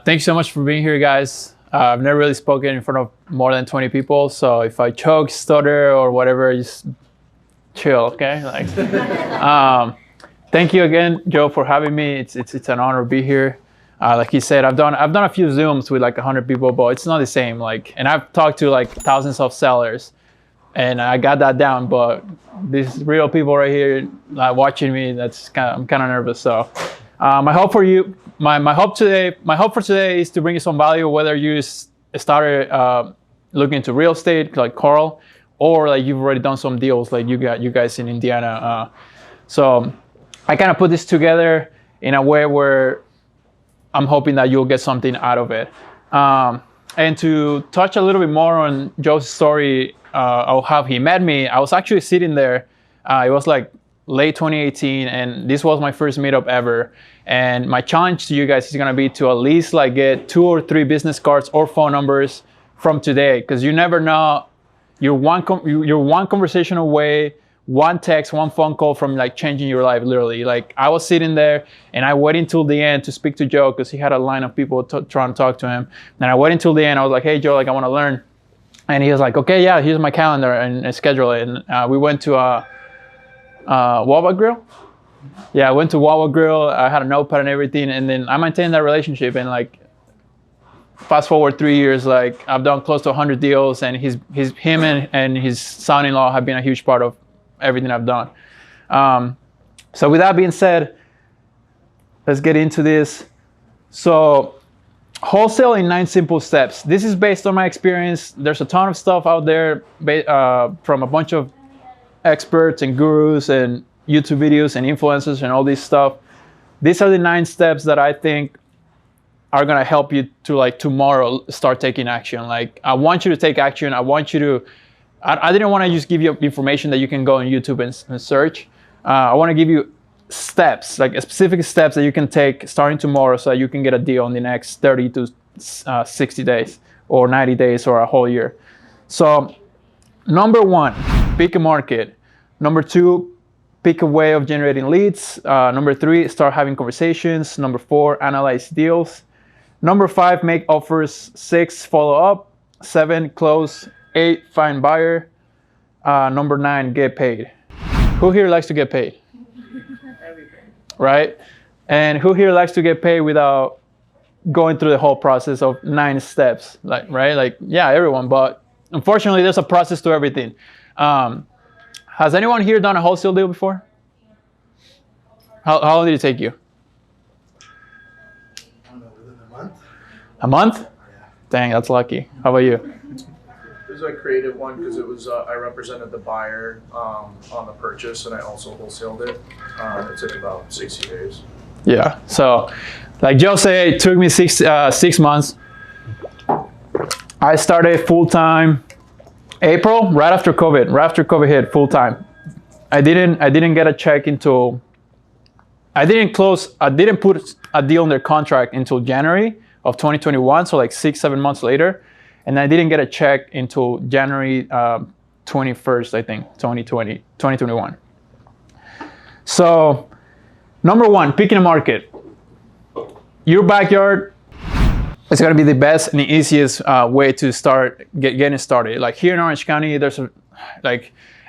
Thanks so much for being here, guys. I've never really spoken in front of more than 20 people, so if I choke, stutter, or whatever, just chill, okay? Thank you again, Joe, for having me. It's an honor to be here. Like he said, I've done a few Zooms with like 100 people, but it's not the same. And I've talked to like thousands of sellers, and I got that down. But these real people right here watching me, I'm kind of nervous. So my hope for today is to bring you some value, whether you started looking into real estate like Carl, or like you've already done some deals like you guys in Indiana. So I kind of put this together in a way where I'm hoping that you'll get something out of it. And to touch a little bit more on Joe's story of how he met me, I was actually sitting there. It was like late 2018, and this was my first meetup ever. And my challenge to you guys is gonna be to at least like get 2 or 3 business cards or phone numbers from today, because you never know. You're one conversation away, one text, one phone call from like changing your life, literally. Like I was sitting there and I waited until the end to speak to Joe because he had a line of people trying to talk to him. And I waited until the end. I was like, hey, Joe, like I want to learn. And he was like, okay, yeah, here's my calendar and schedule it. And we went to Wawa Grill. Yeah, I went to Wawa Grill. I had a notepad and everything. And then I maintained that relationship. And like fast forward 3 years, like I've done close to 100 deals, and him and his son-in-law have been a huge part of everything I've done. So with that being said, let's get into this. So wholesale in 9 simple steps. This is based on my experience. There's a ton of stuff out there from a bunch of experts and gurus and YouTube videos and influencers and all this stuff. These are the 9 steps that I think are gonna help you to like tomorrow start taking action. Like I want you to take action. I want you to I didn't want to just give you information that you can go on YouTube and search. I want to give you steps, like specific steps that you can take starting tomorrow so that you can get a deal in the next 30 to 60 days or 90 days or a whole year. So number 1, pick a market. Number 2, pick a way of generating leads. Number 3, start having conversations. Number 4, analyze deals. Number 5, make offers. 6, follow up. 7, close. 8, find buyer. Number 9, get paid. Who here likes to get paid? Right? And who here likes to get paid without going through the whole process of 9 steps? Right? Like, yeah, everyone. But unfortunately, there's a process to everything. Has anyone here done a wholesale deal before? How long did it take you? I don't know, within a month. A month? Yeah. Dang, that's lucky. How about you? It was a creative one because it was I represented the buyer on the purchase, and I also wholesaled it. It took about 60 days. Yeah. So, like Joe said, it took me 6 months. I started full time April, right after COVID. Right after COVID hit, full time. I didn't get a check until I didn't put a deal under contract until January of 2021. So like 6-7 months later. And I didn't get a check until January 21st, I think, 2021. So, number 1, picking a market. Your backyard is going to be the best and the easiest way to start getting started. Like here in Orange County, there's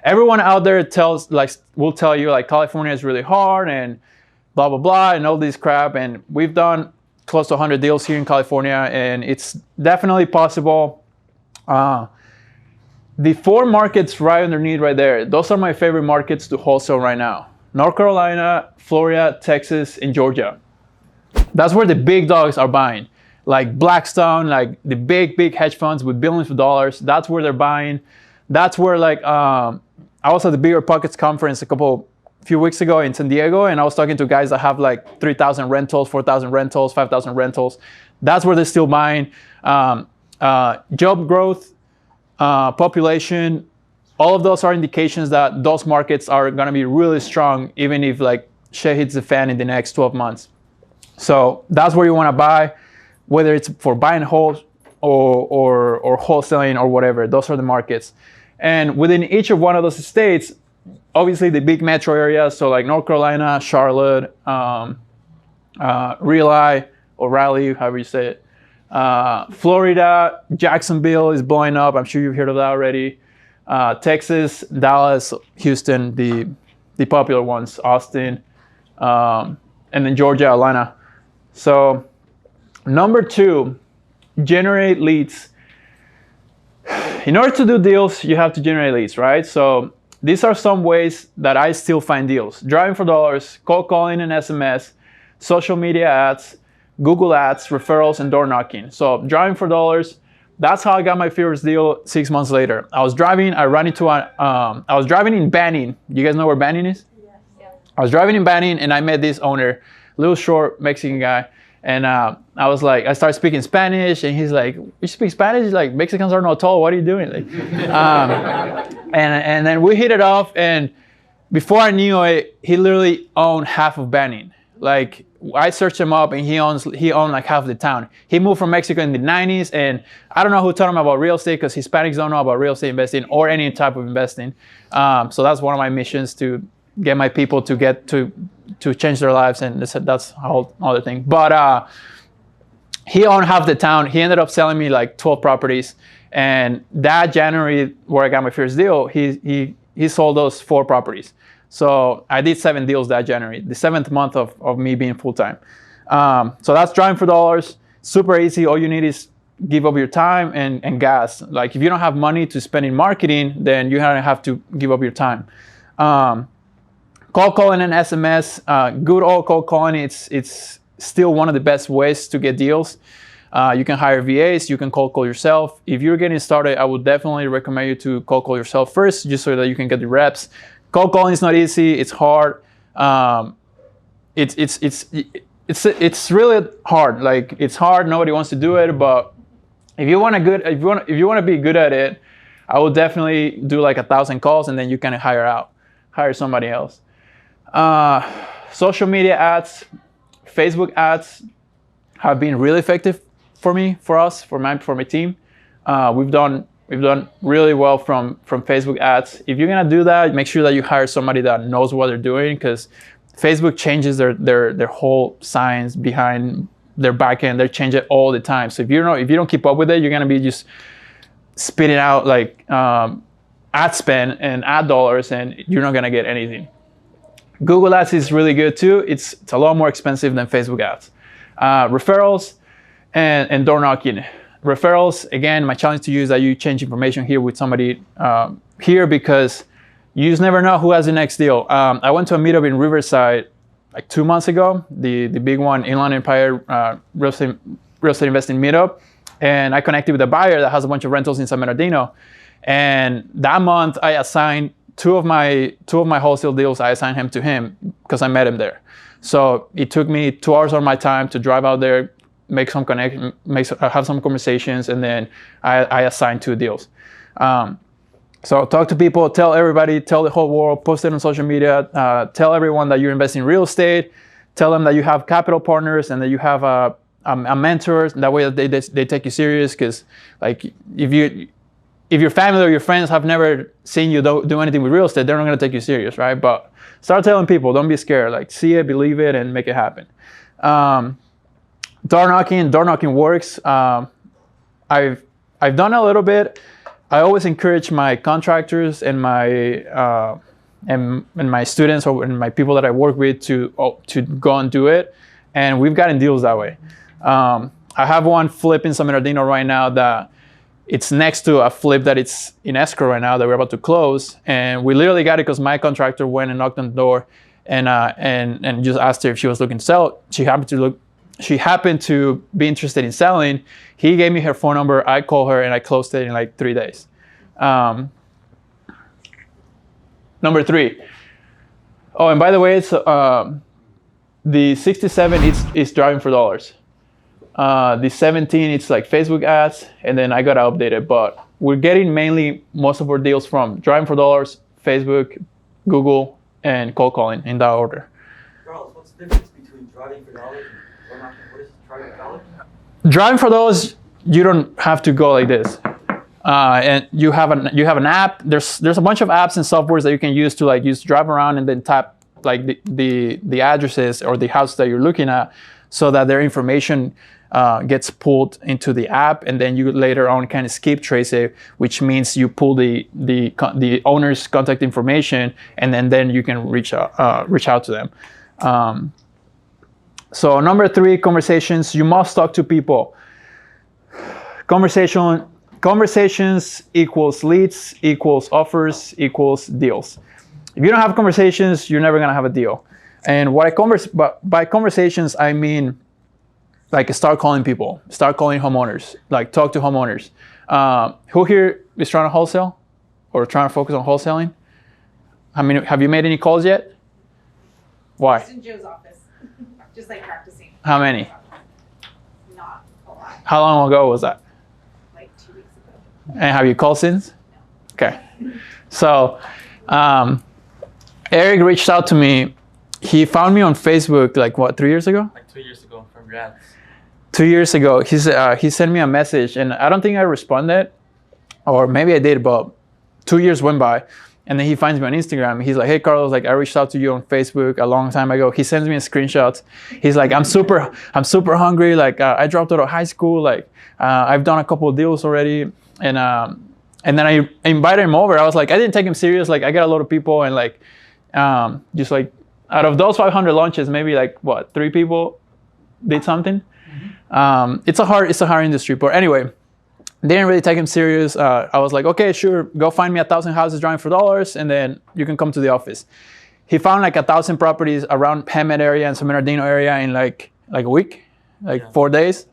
everyone out there will tell you like California is really hard and blah blah blah and all this crap. And we've done close to 100 deals here in California, and it's definitely possible. The 4 markets right underneath right there, those are my favorite markets to wholesale right now. North Carolina, Florida, Texas, and Georgia. That's where the big dogs are buying. Like Blackstone, like the big hedge funds with billions of dollars. That's where they're buying. That's where I was at the Bigger Pockets conference a few weeks ago in San Diego, and I was talking to guys that have like 3,000 rentals, 4,000 rentals, 5,000 rentals. That's where they're still buying. Job growth, population, all of those are indications that those markets are going to be really strong, even if like shit hits the fan in the next 12 months. So that's where you want to buy, whether it's for buying whole or wholesaling or whatever. Those are the markets. And within each of one of those states, obviously the big metro areas, so like North Carolina, Charlotte, Raleigh, Raleigh, however you say it. Florida, Jacksonville is blowing up. I'm sure you've heard of that already. Texas, Dallas, Houston, the popular ones, Austin, and then Georgia, Atlanta. So number 2, generate leads. In order to do deals, you have to generate leads, right? So these are some ways that I still find deals. Driving for dollars, cold calling and SMS, social media ads, Google ads, referrals, and door knocking. So driving for dollars, that's how I got my first deal 6 months later. I was driving in Banning. You guys know where Banning is? Yes. Yeah. I was driving in Banning and I met this owner, little short Mexican guy. And I was like, I started speaking Spanish and he's like, you speak Spanish? He's like, Mexicans are not tall, what are you doing? Like, and then we hit it off, and before I knew it, he literally owned half of Banning. Like, I searched him up and he owned like half the town. He moved from Mexico in the 90s, and I don't know who taught him about real estate, because Hispanics don't know about real estate investing or any type of investing. So that's one of my missions, to get my people to change their lives, and that's a whole other thing. But he owned half the town. He ended up selling me like 12 properties, and that January, where I got my first deal, he sold those 4 properties. So I did 7 deals that January, the 7th month of me being full-time. So that's driving for dollars. Super easy. All you need is give up your time and gas. Like, if you don't have money to spend in marketing, then you have to give up your time. Cold calling and SMS, good old cold calling, it's still one of the best ways to get deals. You can hire VAs, you can cold call yourself. If you're getting started, I would definitely recommend you to cold call yourself first, just so that you can get the reps. Cold calling is not easy, it's hard. It's really hard. Like, it's hard, nobody wants to do it, but if you want to be good at it, I would definitely do like 1,000 calls, and then you can hire somebody else. Social media ads, Facebook ads have been really effective for me, for my team. We've done really well from Facebook ads. If you're gonna do that, make sure that you hire somebody that knows what they're doing, because Facebook changes their whole science behind their backend. They change it all the time. So if you don't keep up with it, you're gonna be just spitting out like ad spend and ad dollars, and you're not gonna get anything. Google ads is really good too. It's a lot more expensive than Facebook ads. Referrals and door knocking. Referrals, again, my challenge to you is that you change information here with somebody here, because you just never know who has the next deal. I went to a meetup in Riverside like 2 months ago, the big one, Inland Empire real estate investing meetup, and I connected with a buyer that has a bunch of rentals in San Bernardino. And that month, I assigned two of my wholesale deals. I assigned him to him because I met him there. So it took me 2 hours of my time to drive out there, make some connection, have some conversations, and then I assigned 2 deals. So talk to people, tell everybody, tell the whole world, post it on social media, tell everyone that you're investing in real estate, tell them that you have capital partners and that you have a mentor. That way they take you serious, because like if your family or your friends have never seen you do anything with real estate, they're not going to take you serious, right? But start telling people, don't be scared. Like, see it, believe it, and make it happen. Door knocking works. I've done a little bit. I always encourage my contractors and my my students or my people that I work with to go and do it, and we've gotten deals that way. I have one flip in San Bernardino right now that it's next to a flip that it's in escrow right now that we're about to close, and we literally got it because my contractor went and knocked on the door and just asked her if she was looking to sell. She happened to be interested in selling. He gave me her phone number. I called her and I closed it in like 3 days. Number 3. Oh, and by the way, it's the 67 is driving for dollars. The 17, it's like Facebook ads, and then I gotta update it. But we're getting mainly most of our deals from driving for dollars, Facebook, Google, and cold calling, in that order. Charles, what's the difference between driving for dollars and what is driving for dollars? Driving for dollars, you don't have to go like this. And you have an app. There's a bunch of apps and softwares that you can use to drive around and then tap like the addresses or the house that you're looking at. so that their information gets pulled into the app, and then you later on can escape trace it, which means you pull the owner's contact information, and then you can reach out to them. So number 3, conversations. You must talk to people. Conversations equals leads, equals offers, equals deals. If you don't have conversations, you're never gonna have a deal. And by conversations, I mean like start calling people, start calling homeowners, like talk to homeowners. Who here is trying to wholesale or trying to focus on wholesaling? Have you made any calls yet? Why? Just in Joe's office, just like practicing. How many? Not a lot. How long ago was that? Like 2 weeks ago. And have you called since? Okay. So Eric reached out to me. He found me on Facebook like 3 years ago? Like 2 years ago from Riyadh. 2 years ago, he sent me a message, and I don't think I responded, or maybe I did, but 2 years went by, and then he finds me on Instagram. He's like, "Hey Carlos, like I reached out to you on Facebook a long time ago." He sends me a screenshot. He's like, "I'm super hungry. Like I dropped out of high school. Like I've done a couple of deals already." And then I invited him over. I was like, I didn't take him serious. Like I got a lot of people, and like just like out of those 500 launches, maybe like 3 people did something. It's a hard industry, but anyway, didn't really take him serious. I was like, okay, sure, go find me 1,000 houses driving for dollars, and then you can come to the office. He found like 1,000 properties around Hemet area and San Bernardino area in like a week, 4 days.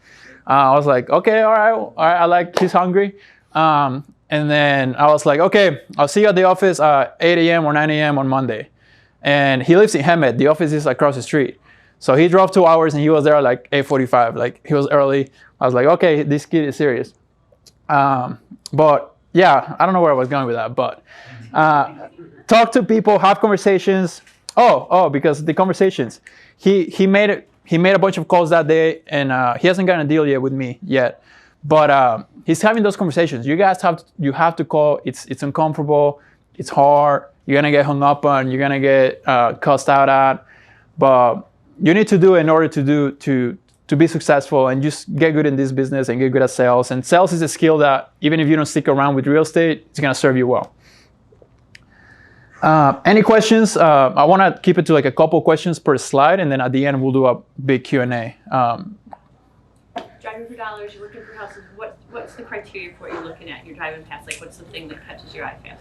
I was like, okay, all right, I like he's hungry. And then I was like, okay, I'll see you at the office 8 a.m. or 9 a.m. on Monday. And he lives in Hemet. The office is across the street. So he drove 2 hours and he was there like 8:45. Like he was early. I was like, okay, this kid is serious. But yeah, I don't know where I was going with that. But talk to people, have conversations. Because the conversations. He made a bunch of calls that day, and he hasn't gotten a deal yet with me yet. But he's having those conversations. You guys have to call. It's uncomfortable. It's hard. You're gonna get hung up on. You're gonna get cussed out at. But you need to do it in order to be successful and just get good in this business and get good at sales. And sales is a skill that even if you don't stick around with real estate, it's gonna serve you well. Any questions? I want to keep it to like a couple questions per slide, and then at the end we'll do a big Q&A. Driving for dollars, you're looking for houses. What's the criteria for what you're looking at? You're driving past, like what's the thing that catches your eye fast?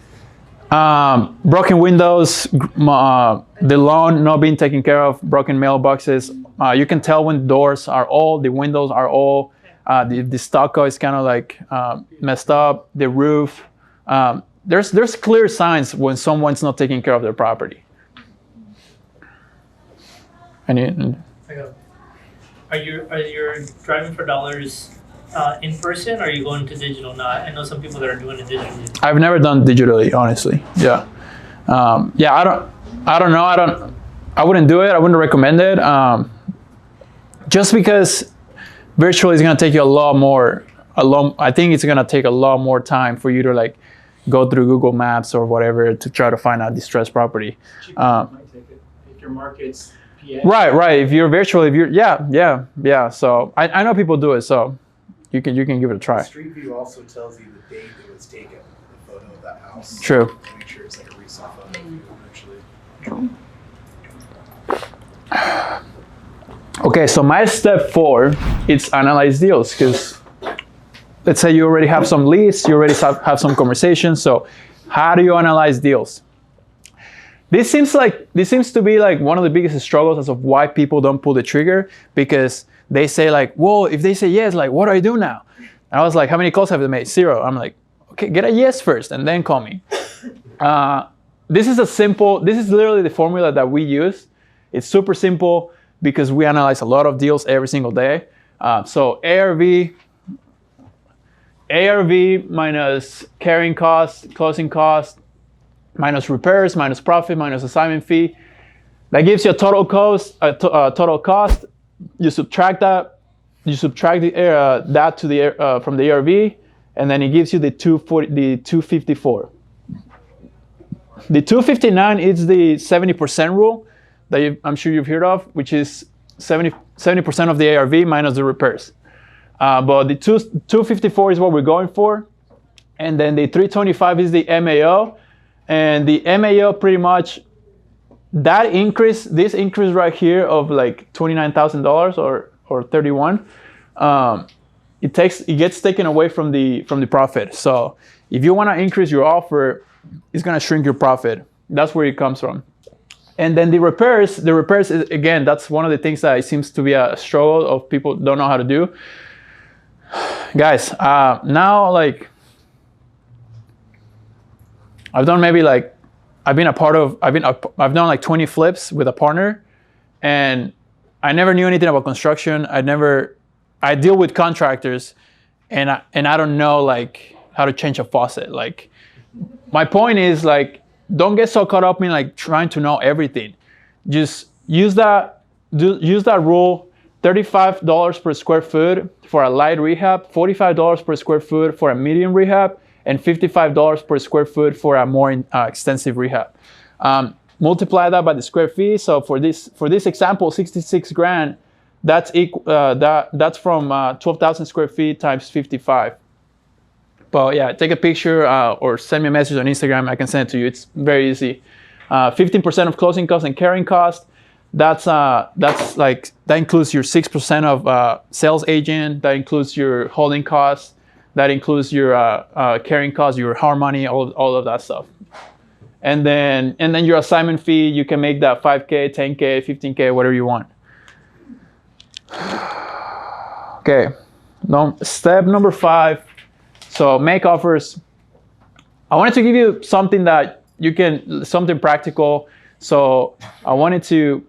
Broken windows, the lawn not being taken care of, broken mailboxes. You can tell when the doors are old, the windows are old, the stucco is kind of like messed up, the roof. There's clear signs when someone's not taking care of their property. Are you driving for dollars in person, or are you going to digital now? I know some people that are doing it digitally. I've never done digitally, honestly. Yeah. I don't know. I wouldn't do it. I wouldn't recommend it. Just because virtual is going to take you I think it's going to take a lot more time for you to like go through Google Maps or whatever to try to find a distressed property. If your market's PA. Right. If you're virtual, yeah. So I know people do it, so you can give it a try. Street View also tells you the date it was taken, the photo of that house. True. So make sure it's like a recent photo actually. Okay, so my step 4 is analyze deals, because let's say you already have some leads, you already have some conversations. So how do you analyze deals? This seems to be like one of the biggest struggles as of why people don't pull the trigger, because they say like, well, if they say yes, like, what do I do now? And I was like, how many calls have they made? 0. I'm like, okay, get a yes first and then call me. This is literally the formula that we use. It's super simple because we analyze a lot of deals every single day. So ARV minus carrying cost, closing cost, minus repairs, minus profit, minus assignment fee. That gives you a total cost. You subtract that. You subtract that to the from the ARV, and then it gives you the 254. The 259 is the 70% rule that I'm sure you've heard of, which is 70% 70% of the ARV minus the repairs. But the 254 is what we're going for. And then the 325 is the MAO. And the MAO pretty much, this increase right here of like $29,000 or 31, it gets taken away from the profit. So if you want to increase your offer, it's going to shrink your profit. That's where it comes from. And then the repairs is, again, that's one of the things that it seems to be a struggle of people don't know how to do. Guys, now like I've done like 20 flips with a partner, and I never knew anything about construction. I deal with contractors, and I don't know like how to change a faucet. Like, my point is like, don't get so caught up in like trying to know everything. Just use that rule: $35 per square foot for a light rehab, $45 per square foot for a medium rehab, and $55 per square foot for a more extensive rehab. Multiply that by the square feet. So for this example, 66 grand, that's from 12,000 square feet times 55. But yeah, take a picture or send me a message on Instagram. I can send it to you. It's very easy. 15% of closing costs and carrying costs. That includes your 6% of sales agent. That includes your holding costs. That includes your carrying costs, your hard money, all of that stuff. And then your assignment fee, you can make that 5K, 10K, 15K, whatever you want. Okay, step number 5. So make offers. I wanted to give you something something practical. So I wanted to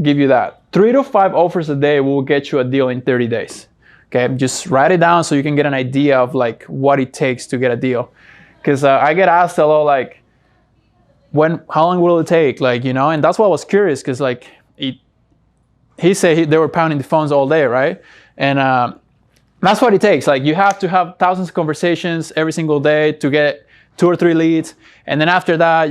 give you that. 3 to 5 offers a day will get you a deal in 30 days. Okay, just write it down so you can get an idea of like what it takes to get a deal. Because I get asked a lot like, how long will it take? Like, and that's why I was curious, because like he said they were pounding the phones all day, right? And that's what it takes. Like, you have to have thousands of conversations every single day to get 2 or 3 leads. And then after that,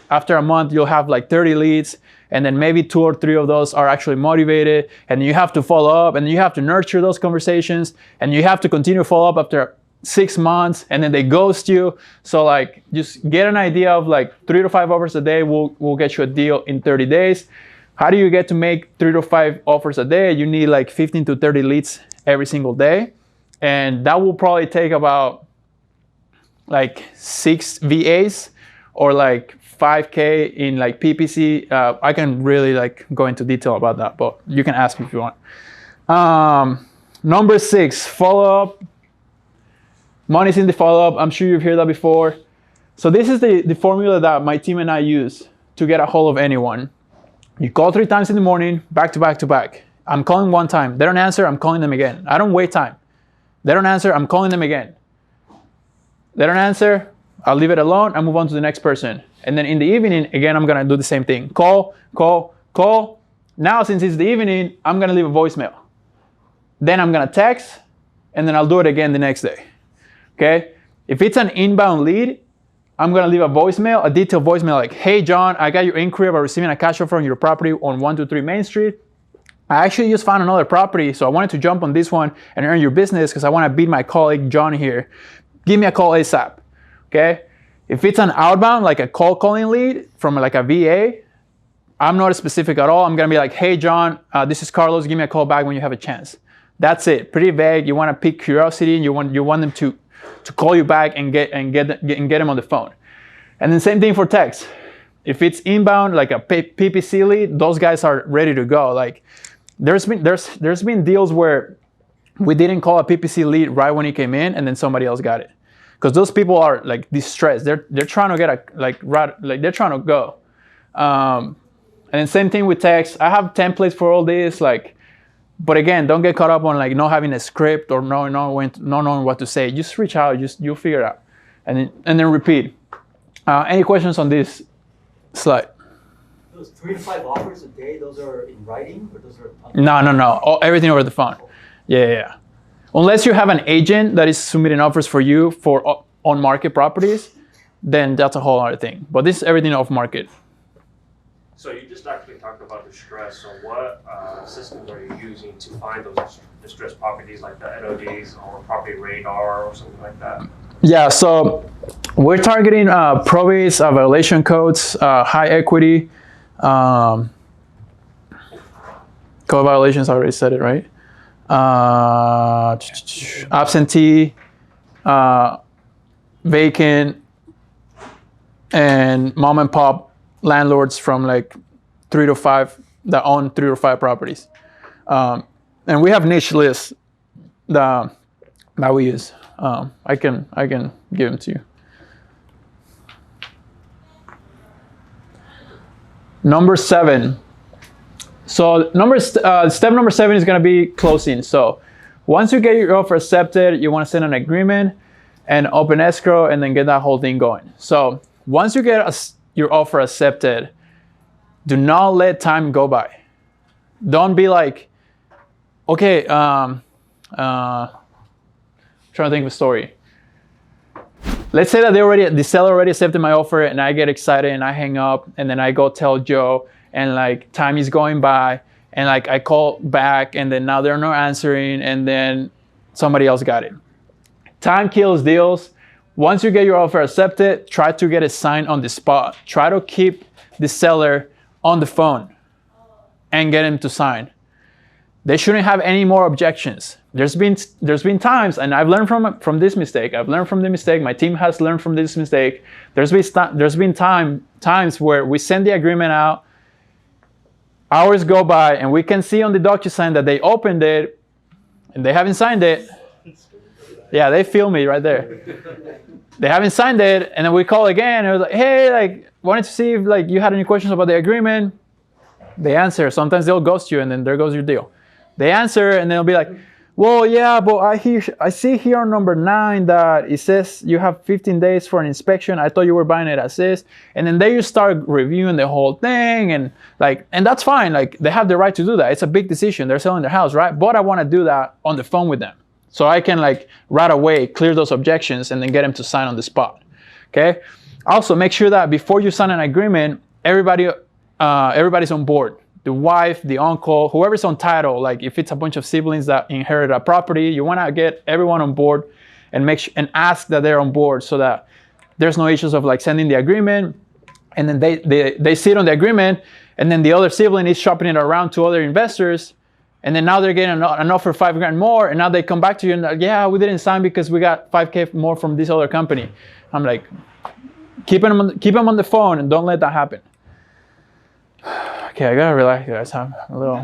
after a month, you'll have like 30 leads. And then maybe 2 or 3 of those are actually motivated. And you have to follow up, and you have to nurture those conversations. And you have to continue to follow up after 6 months, and then they ghost you. So like, just get an idea of like 3 to 5 offers a day will get you a deal in 30 days. How do you get to make 3 to 5 offers a day? You need like 15 to 30 leads every single day. And that will probably take about like 6 VAs or like 5K in like PPC. I can really like go into detail about that, but you can ask me if you want. Number 6, follow up. Money's in the follow up. I'm sure you've heard that before. So this is the formula that my team and I use to get a hold of anyone. You call 3 times in the morning, back to back to back. I'm calling 1 time. They don't answer, I'm calling them again. I don't wait time. They don't answer, I'm calling them again. They don't answer, I'll leave it alone, I move on to the next person. And then in the evening, again, I'm gonna do the same thing. Call, call, call. Now, since it's the evening, I'm gonna leave a voicemail. Then I'm gonna text, and then I'll do it again the next day. Okay? If it's an inbound lead, I'm gonna leave a voicemail, a detailed voicemail like, hey John, I got your inquiry about receiving a cash offer on your property on 123 Main Street. I actually just found another property, so I wanted to jump on this one and earn your business because I want to beat my colleague John here. Give me a call ASAP. Okay? If it's an outbound, like a cold calling lead from like a VA, I'm not specific at all. I'm gonna be like, hey John, this is Carlos. Give me a call back when you have a chance. That's it. Pretty vague. You want to pique curiosity, and you want them to call you back and get them on the phone. And then same thing for text. If it's inbound, like a PPC lead, those guys are ready to go. Like, there's been deals where we didn't call a PPC lead right when he came in, and then somebody else got it, because those people are like distressed. They're trying to get they're trying to go. And then same thing with text. I have templates for all this, like, but again, don't get caught up on like not having a script or not knowing what to say. Just reach out. You'll figure it out, and then repeat. Any questions on this slide? Those 3 to 5 offers a day, those are in writing, or those are? No. Everything over the phone. Yeah. Unless you have an agent that is submitting offers for you for on-market properties, then that's a whole other thing. But this is everything off-market. So you just actually talked about distress. So what systems are you using to find those distressed properties, like the NODs or property radar or something like that? Yeah, so we're targeting probates, violation codes, high equity, code violations. I already said it, right? Absentee, vacant, and mom and pop landlords from like 3 to 5 that own 3 or 5 properties. And we have niche lists that we use. I can give them to you. Number 7. So step number 7 is going to be closing. So once you get your offer accepted, you want to send an agreement and open escrow and then get that whole thing going. So once you get your offer accepted, do not let time go by. Don't be like, okay, trying to think of a story. Let's say that the seller already accepted my offer and I get excited and I hang up and then I go tell Joe and like time is going by and like I call back and then now they're not answering and then somebody else got it. Time kills deals. Once you get your offer accepted, try to get it signed on the spot. Try to keep the seller on the phone and get him to sign. They shouldn't have any more objections. There's been times, and I've learned from this mistake. I've learned from the mistake. My team has learned from this mistake. There's been times where we send the agreement out, hours go by, and we can see on the DocuSign that they opened it, and they haven't signed it. Yeah, they feel me right there. They haven't signed it, and then we call again, and we're like, hey, like, wanted to see if like you had any questions about the agreement. They answer. Sometimes they'll ghost you, and then there goes your deal. They answer, and they'll be like, well, yeah, but I see here on number 9 that it says you have 15 days for an inspection. I thought you were buying it as is. And then they just start reviewing the whole thing, and that's fine. Like, they have the right to do that. It's a big decision. They're selling their house, right? But I want to do that on the phone with them, so I can like right away clear those objections and then get them to sign on the spot. Okay. Also, make sure that before you sign an agreement, everybody's on board. The wife, the uncle, whoever's on title. Like if it's a bunch of siblings that inherit a property, you want to get everyone on board and and ask that they're on board so that there's no issues of like sending the agreement and then they see it on the agreement and then the other sibling is shopping it around to other investors and then now they're getting an offer $5,000 more and now they come back to you and like, yeah, we didn't sign because we got $5,000 more from this other company. I'm like, keep them on the phone and don't let that happen. Okay, I gotta relax, guys. I'm a little.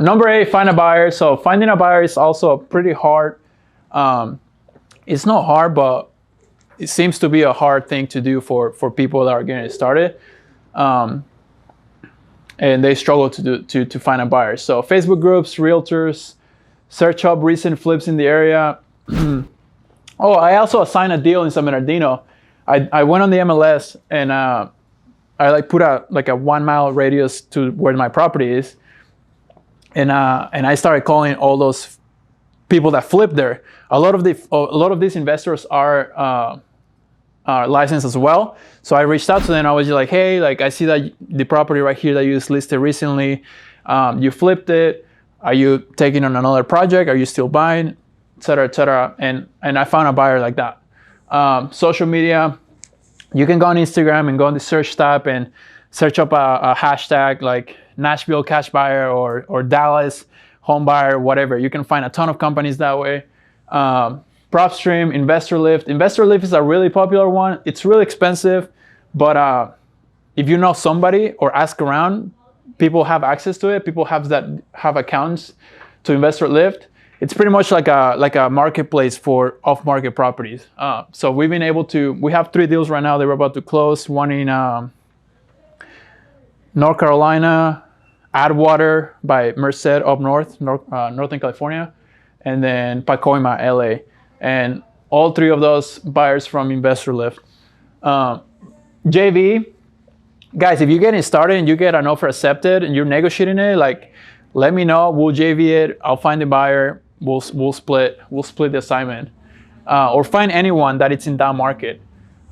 Number 8, find a buyer. So finding a buyer is also pretty hard. It's not hard, but it seems to be a hard thing to do for people that are getting started, and they struggle to find a buyer. So Facebook groups, realtors, search up recent flips in the area. Oh, I also assigned a deal in San Bernardino. I went on the MLS and I like put a 1 mile radius to where my property is, and I started calling all those people that flip there. A lot of these investors are licensed as well. So I reached out to them. I was just like, hey, like I see that the property right here that you just listed recently, you flipped it. Are you taking on another project? Are you still buying, et cetera, et cetera? And I found a buyer like that. Social media, you can go on Instagram and go on the search tab and search up a hashtag like Nashville cash buyer or Dallas home buyer, whatever. You can find a ton of companies that way. PropStream, Investor Lift. Investor Lift is a really popular one. It's really expensive, but if you know somebody or ask around, people have access to it. People have accounts to Investor Lift. It's pretty much like a marketplace for off-market properties. So we've been able to. We have 3 deals right now that we're about to close. One in North Carolina, Atwater by Merced up Northern California, and then Pacoima, LA. And all 3 of those buyers from Investor Lift. JV, guys, if you're getting started and you get an offer accepted and you're negotiating it, like let me know. We'll JV it. I'll find the buyer. We'll split the assignment, or find anyone that it's in that market.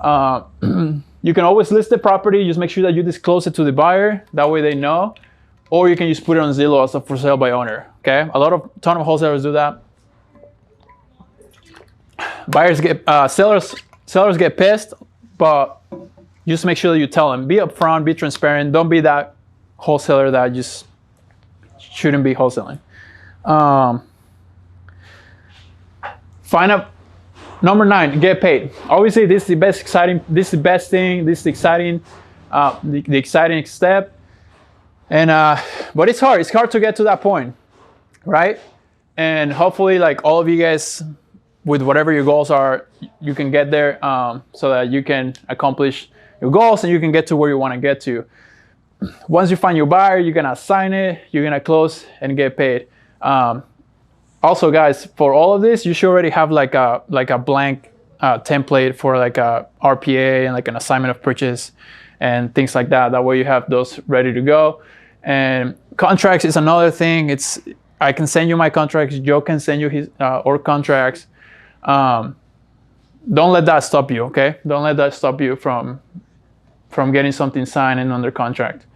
You can always list the property. Just make sure that you disclose it to the buyer. That way they know. Or you can just put it on Zillow as a for sale by owner. Okay, ton of wholesalers do that. Buyers get sellers get pissed, but just make sure that you tell them. Be upfront, be transparent. Don't be that wholesaler that just shouldn't be wholesaling. Find out. Number 9, get paid. Obviously, this is the best exciting. This is the best thing. This is the exciting, the exciting step. And but it's hard. It's hard to get to that point, right? And hopefully, like all of you guys, with whatever your goals are, you can get there so that you can accomplish your goals and you can get to where you want to get to. Once you find your buyer, you're gonna sign it. You're gonna close and get paid. Also, guys, for all of this, you should already have like a blank template for like a RPA and like an assignment of purchase and things like that. That way you have those ready to go. And contracts is another thing. I can send you my contracts. Joe can send you his or contracts. Don't let that stop you, okay? Don't let that stop you from getting something signed and under contract.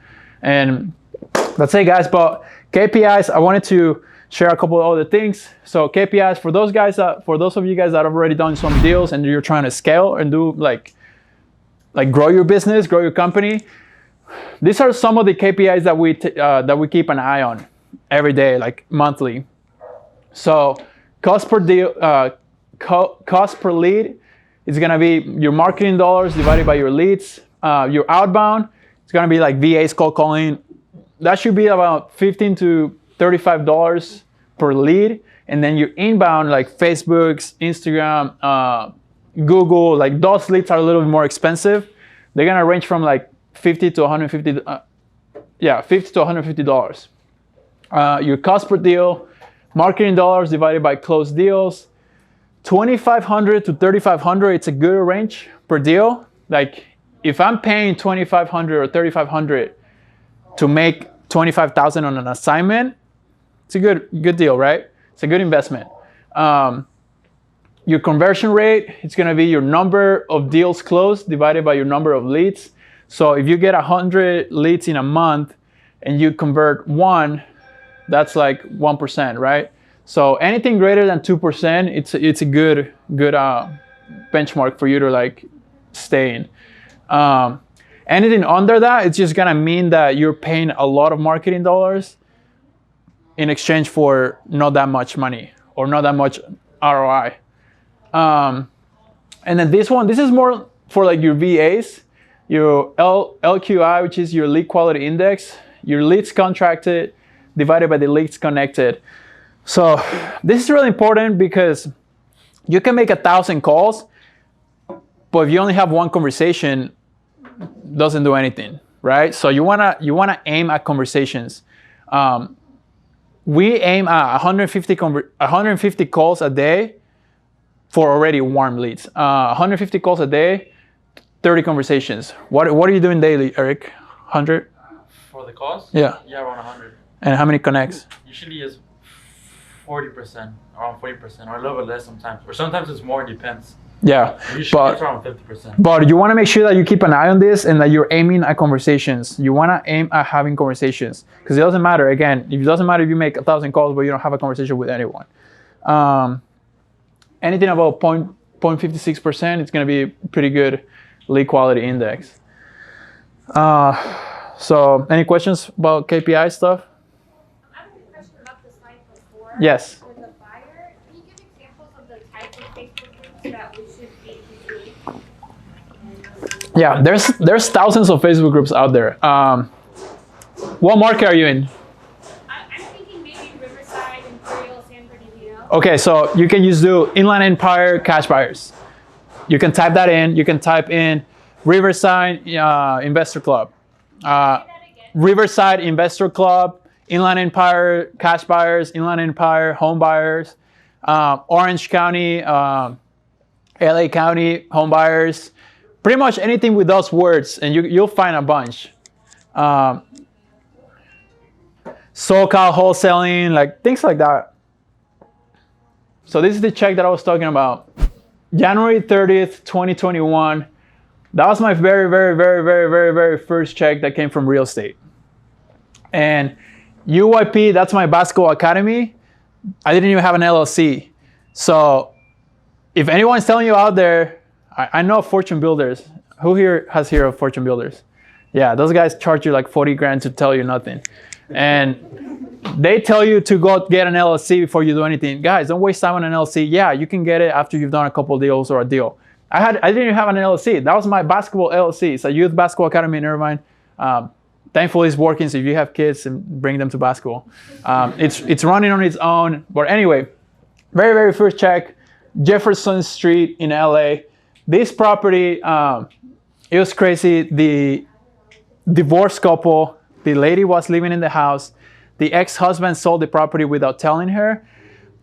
And that's it, guys. But KPIs, I wanted to share a couple of other things. So KPIs for those of you guys that have already done some deals and you're trying to scale and do like grow your business, grow your company. These are some of the KPIs that we keep an eye on every day, like monthly. So cost per deal, cost per lead is gonna be your marketing dollars divided by your leads. Your outbound, it's gonna be like VAs, cold calling. That should be about $15 to $35 per lead. And then your inbound, like Facebook's, Instagram, Google, like those leads are a little bit more expensive. They're gonna range from like $50 to $150. $50 to $150. Your cost per deal, marketing dollars divided by closed deals, $2,500 to $3,500. It's a good range per deal. Like if I'm paying $2,500 or $3,500 to make $25,000 on an assignment, it's a good deal, right? It's a good investment. Your conversion rate, it's gonna be your number of deals closed divided by your number of leads. So if you get 100 leads in a month and you convert 1, that's like 1%, right? So anything greater than 2%, it's a good benchmark for you to like stay in. Anything under that, it's just gonna mean that you're paying a lot of marketing dollars in exchange for not that much money or not that much ROI. And then this is more for like your VAs, your LQI, which is your lead quality index, your leads contracted divided by the leads connected. So this is really important because you can make 1,000 calls, but if you only have one conversation, doesn't do anything, right? So you wanna aim at conversations. We aim at 150 calls a day for already warm leads. 150 calls a day, 30 conversations. What are you doing daily, Eric? 100? For the cost? Yeah. Yeah, around 100. And how many connects? Usually it's 40%, around 40%, or a little bit less sometimes. Or sometimes it's more, it depends. Yeah, Usually it's around 50%. but you want to make sure that you keep an eye on this and that you're aiming at conversations. You want to aim at having conversations because it doesn't matter. Again, it doesn't matter if you make 1,000 calls but you don't have a conversation with anyone. Anything above 0.56%, it's going to be pretty good lead quality index. So any questions about KPI stuff? I have a question about the slide before. Yes. With the buyer, can you give examples of the type of Facebook groups that we should be including? Yeah, there's thousands of Facebook groups out there. What market are you in? I'm thinking maybe Riverside, Imperial, San Bernardino. Okay, so you can just do Inland Empire cash buyers. You can type that in. You can type in Riverside Investor Club. Say that again. Riverside Investor Club, Inland Empire cash buyers, Inland Empire home buyers, Orange County, LA County home buyers. Pretty much anything with those words, and you'll find a bunch. SoCal wholesaling, like things like that. So this is the check that I was talking about. January 30th, 2021. That was my very first check that came from real estate. And UYP, that's my basketball academy. I didn't even have an LLC. So if anyone's telling you out there, I know Fortune Builders. Who here has heard of Fortune Builders? Yeah, those guys charge you like 40 grand to tell you nothing. And they tell you to go get an LLC before you do anything. Guys, don't waste time on an LLC. Yeah, you can get it after you've done a couple of deals or a deal. I didn't even have an LLC. That was my basketball LLC. It's a youth basketball academy in Irvine. Thankfully, it's working. So if you have kids, and bring them to basketball. It's running on its own. But anyway, very first check, Jefferson Street in LA. This property, it was crazy. The divorced couple, the lady was living in the house. The ex-husband sold the property without telling her,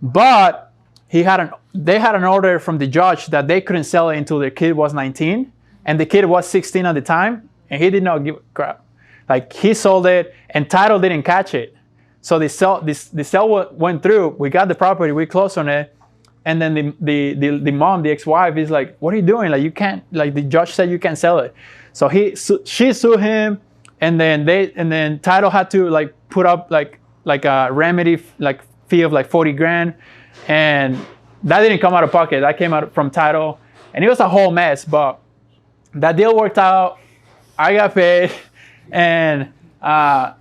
but they had an order from the judge that they couldn't sell it until their kid was 19, and the kid was 16 at the time, and he did not give a crap. Like, he sold it, and title didn't catch it. So the sale went through. We got the property, we closed on it, and then the mom, the ex-wife, is like, "What are you doing? Like, you can't. Like, the judge said you can't sell it." So she sued him, and then title had to like put up like a remedy fee of like 40 grand. And that didn't come out of pocket. That came out from title. And it was a whole mess. But that deal worked out. I got paid. And yeah,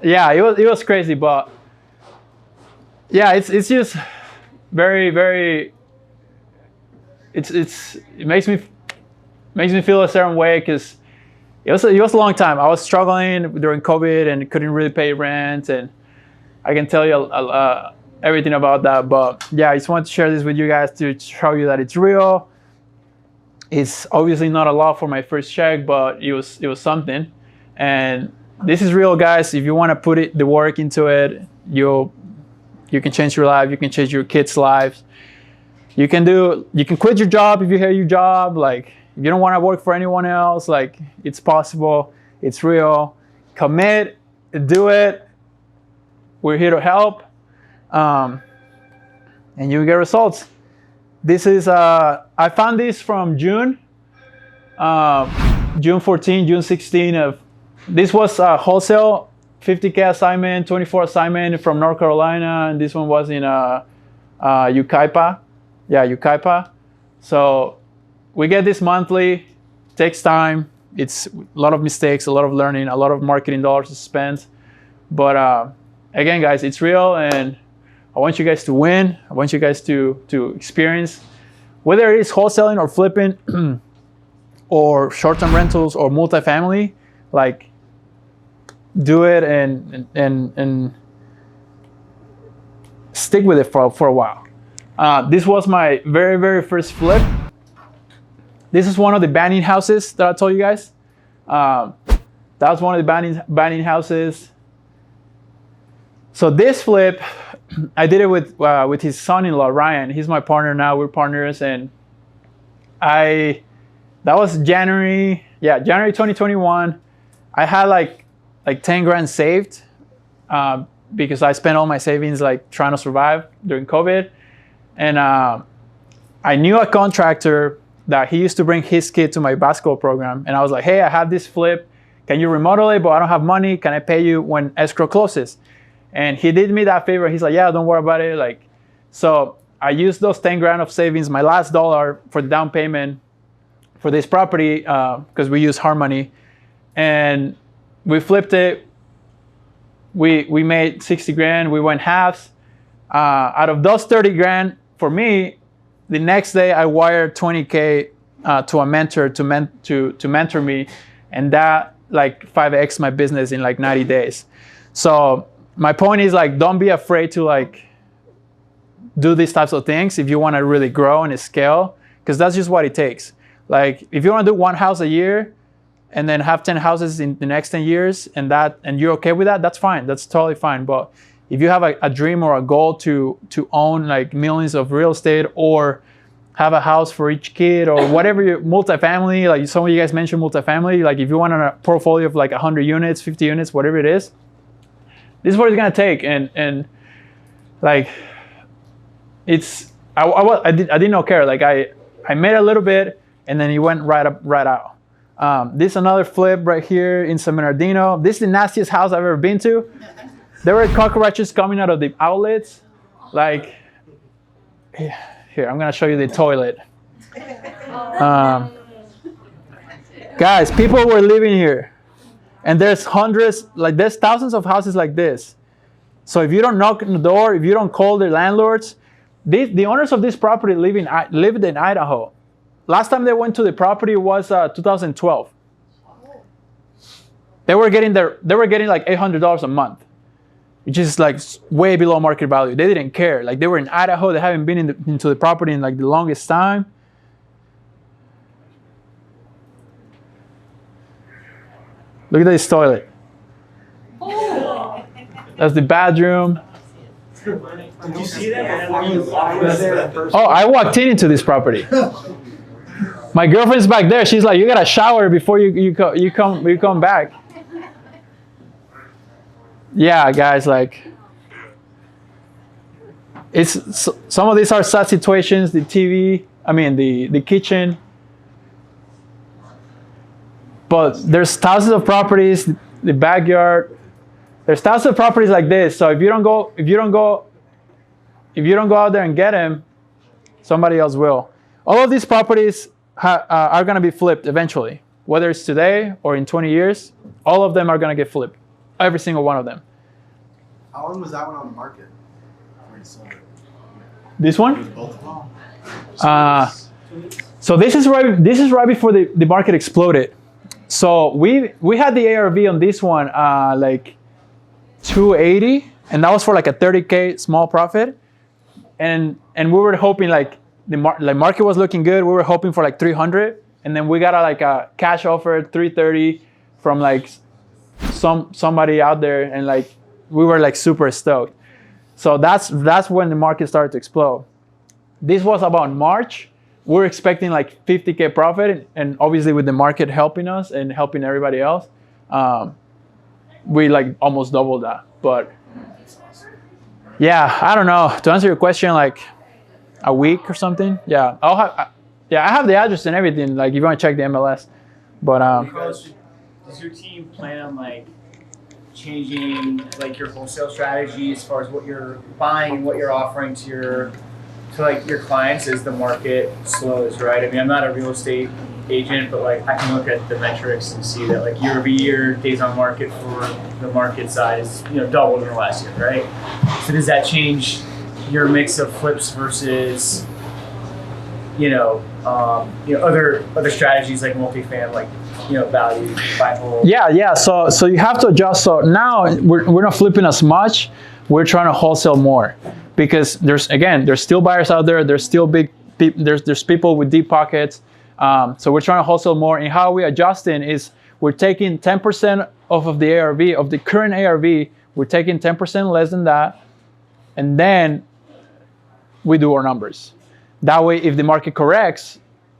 it was crazy. But yeah, it's just very it makes me feel a certain way, because it was a long time. I was struggling during COVID and couldn't really pay rent, and I can tell you everything about that. But yeah, I just wanted to share this with you guys to show you that it's real. It's obviously not a lot for my first check, but it was something. And this is real, guys. If you want to put the work into it, you can change your life. You can change your kids' lives. You can quit your job if you hate your job. Like, if you don't want to work for anyone else, like, it's possible. It's real. Commit, do it. We're here to help. And you get results. This is, I found this from June 14, June 16 this was Wholesale, 50K assignment, 24 assignment from North Carolina. And this one was in Yucaipa. Yeah, Yucaipa. So we get this monthly, takes time. It's a lot of mistakes, a lot of learning, a lot of marketing dollars to spend. But again, guys, it's real, and I want you guys to win. I want you guys to experience, whether it is wholesaling or flipping or short-term rentals or multifamily, like, do it and stick with it for a while. This was my very first flip. This is one of the banning houses that I told you guys. That was one of the banning houses. So this flip, I did it with his son-in-law, Ryan. He's my partner now. We're partners, and that was January 2021. I had like 10 grand saved because I spent all my savings like trying to survive during COVID. And I knew a contractor that he used to bring his kid to my basketball program. And I was like, "Hey, I have this flip. Can you remodel it? But I don't have money. Can I pay you when escrow closes?" And he did me that favor. He's like, "Yeah, don't worry about it." Like, so I used those 10 grand of savings, my last dollar, for the down payment for this property, because we use hard money. And we flipped it. We made 60 grand. We went halves. Out of those 30 grand, for me, the next day I wired 20K to a mentor to mentor me, and that like 5x my business in like 90 days. So my point is, like, don't be afraid to like do these types of things if you want to really grow and scale, because that's just what it takes. Like, if you want to do one house a year and then have 10 houses in the next 10 years and you're okay with that, that's fine. That's totally fine. But if you have a dream or a goal to own like millions of real estate, or have a house for each kid, or whatever, multifamily, like some of you guys mentioned multifamily, like if you want a portfolio of like 100 units, 50 units, whatever it is, this is what it's gonna take. And like, I did not care. Like, I made a little bit, and then it went right up, right out. This another flip right here in San Bernardino. This is the nastiest house I've ever been to. There were cockroaches coming out of the outlets. Like, here, I'm gonna show you the toilet. Guys, people were living here. And there's there's thousands of houses like this. So if you don't knock on the door, if you don't call the landlords, the owners of this property lived in Idaho. Last time they went to the property was 2012. They were getting like $800 a month, which is like way below market value. They didn't care. Like, they were in Idaho. They haven't been into the property in like the longest time. Look at this toilet. Oh. That's the bathroom. Did you see that before you walked there? Oh, I walked into this property. My girlfriend's back there. She's like, you gotta shower before you come back. Yeah, guys, like, some of these are sad situations. The TV, the kitchen. But there's thousands of properties, the backyard. There's thousands of properties like this. So if you don't go out there and get them, somebody else will. All of these properties are going to be flipped eventually, whether it's today or in 20 years. All of them are going to get flipped, every single one of them. How long was that one on the market before you sold it? This one? It was both of them? So this is right before the market exploded. So we had the ARV on this one like 280, and that was for like a 30K small profit, and we were hoping like the market was looking good. We were hoping for like 300, and then we got a cash offer 330 from like somebody out there, and like we were like super stoked. So that's when the market started to explode. This was about March. We're expecting like 50K profit, and obviously with the market helping us and helping everybody else, we like almost doubled that. But yeah, I don't know. To answer your question, like a week or something. Yeah, I have the address and everything. Like if you want to check the MLS, but Does your team plan on like changing like your wholesale strategy as far as what you're buying and what you're offering to your clients as the market slows, right? I mean, I'm not a real estate agent, but like I can look at the metrics and see that like year over year, days on market for the market size, doubled in the last year, right? So does that change your mix of flips versus, other strategies like multifamily, like value, buy and hold? Yeah. So you have to adjust. So now we're not flipping as much. We're trying to wholesale more. Because there's still buyers out there. There's still there's people with deep pockets. So we're trying to wholesale more. And how we adjusting is we're taking 10% off of the ARV, of the current ARV. We're taking 10% less than that, and then we do our numbers. That way, if the market corrects,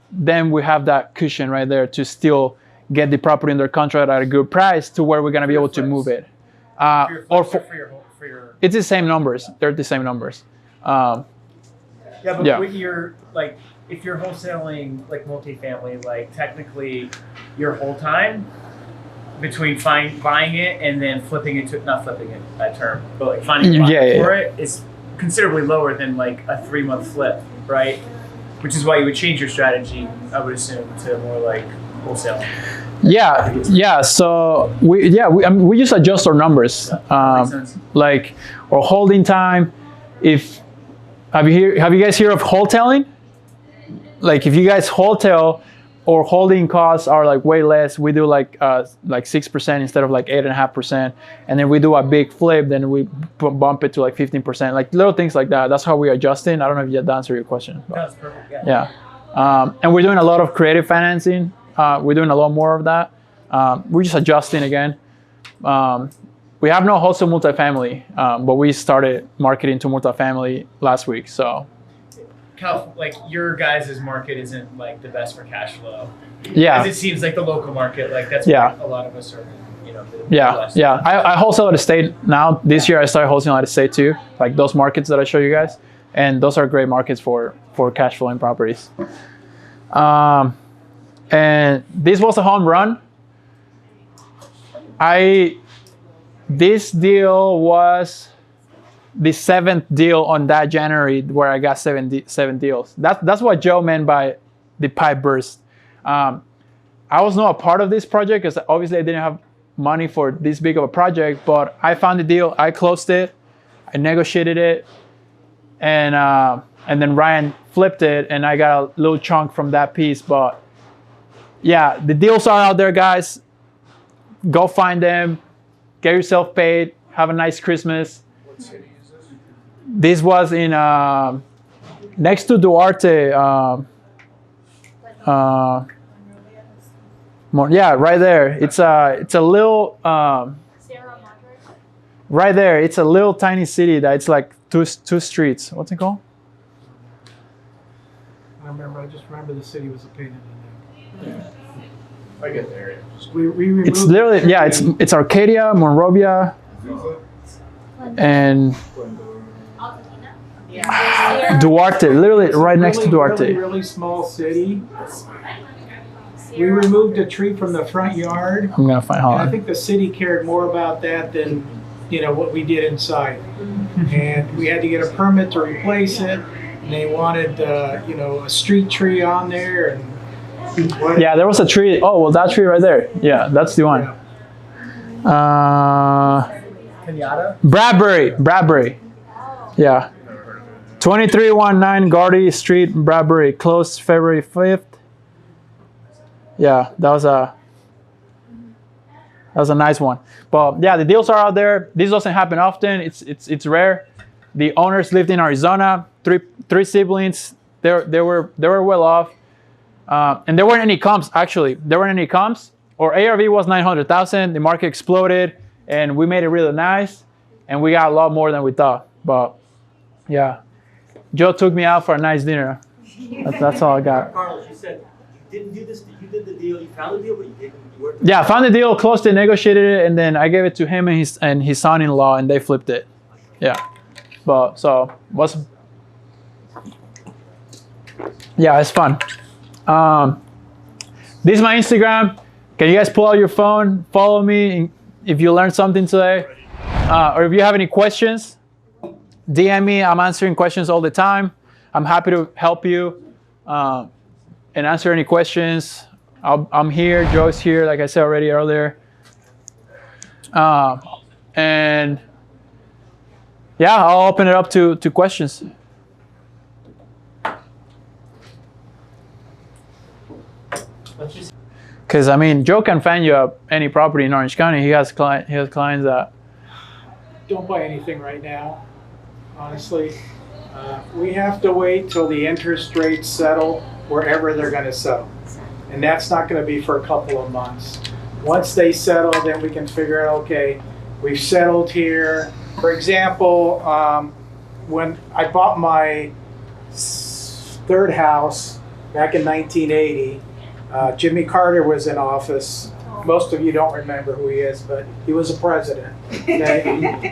then we have that cushion right there to still get the property under contract at a good price to where we're gonna be able to move it. It's the same numbers. They're the same numbers. But when you're like, if you're wholesaling like multifamily, like technically your whole time between buying it and then flipping it to, not flipping it that term, but like finding a buyer for it is considerably lower than like a 3-month flip, right? Which is why you would change your strategy, I would assume, to more like wholesaling. Yeah. So we just adjust our numbers. Like our holding time. Have you guys heard of wholesaling? Like if you guys wholesale, our holding costs are like way less. We do like 6% instead of like 8.5%, and then we do a big flip. Then we bump it to like 15%. Like little things like that. That's how we're adjusting. I don't know if that answered your question. That's perfect. Yeah. And we're doing a lot of creative financing. We're doing a lot more of that. We're just adjusting again. We have no wholesale multifamily, but we started marketing to multifamily last week. So, like your guys' market isn't like the best for cash flow. Yeah. As it seems like the local market, like that's Yeah. where a lot of us are. Yeah. I wholesale at the state now. This year I started wholesaling at the state too. Like those markets that I show you guys, and those are great markets for cash flowing properties. and this was a home run. This deal was the 7th deal on that January where I got seven deals. That's what Joe meant by the pipe burst. I was not a part of this project because obviously I didn't have money for this big of a project, but I found the deal, I closed it, I negotiated it, and then Ryan flipped it, and I got a little chunk from that piece. But yeah, the deals are out there, guys. Go find them, get yourself paid, have a nice Christmas. What city is this? This was in next to Duarte. Yeah, right there. It's a little right there. It's a little tiny city that it's like two streets. What's it called? I just remember the city was a pain in the neck. I get there. We removed It's literally, yeah. It's Arcadia, Monrovia, and Duarte. Literally right next to Duarte. Really small city. We removed a tree from the front yard. I'm gonna find. Hold And I on. think the city cared more about that than, what we did inside. And we had to get a permit to replace it. And they wanted, a street tree on there. And Yeah, there was a tree. Oh, well, that tree right there. Yeah, that's the one. Kenyatta? Bradbury. Yeah. 2319 Gardy Street, Bradbury. Closed February 5th. Yeah, that was a nice one. But yeah, the deals are out there. This doesn't happen often. It's rare. The owners lived in Arizona. Three siblings. They were well off. And there weren't any comps, actually. There weren't any comps. Our ARV was 900,000. The market exploded, and we made it really nice. And we got a lot more than we thought. But yeah, Joe took me out for a nice dinner. That's all I got. Carlos, you said you didn't do this. You did the deal. You found the deal, but you didn't. You weren't. Yeah, I found the deal, closed it, negotiated it, and then I gave it to him and his son-in-law, and they flipped it. Yeah, but so yeah, it's fun. This is my Instagram. Can you guys pull out your phone, follow me if you learned something today, or if you have any questions, DM me. I'm answering questions all the time. I'm happy to help you and answer any questions. I'm here. Joe's here, like I said already earlier. And yeah, I'll open it up to questions. Because I mean, Joe can find you any property in Orange County. He has clients that. don't buy anything right now, honestly. We have to wait till the interest rates settle wherever they're going to settle. And that's not going to be for a couple of months. Once they settle, then we can figure out, okay, we've settled here. For example, when I bought my third house back in 1980, Jimmy Carter was in office. Most of you don't remember who he is, but he was a president. Okay?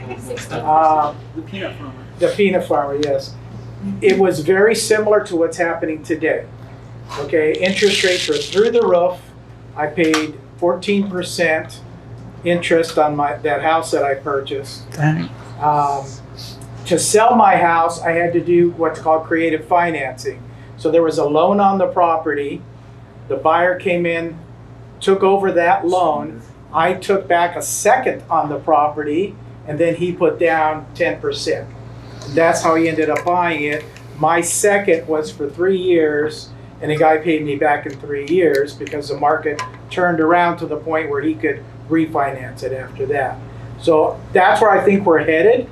The peanut farmer. The peanut farmer, yes. It was very similar to what's happening today. Okay, interest rates were through the roof. I paid 14% interest on that house that I purchased. To sell my house, I had to do what's called creative financing. So there was a loan on the property. The buyer came in, took over that loan. I took back a second on the property, and then he put down 10%. That's how he ended up buying it. My second was for 3 years, and the guy paid me back in 3 years because the market turned around to the point where he could refinance it after that. So that's where I think we're headed.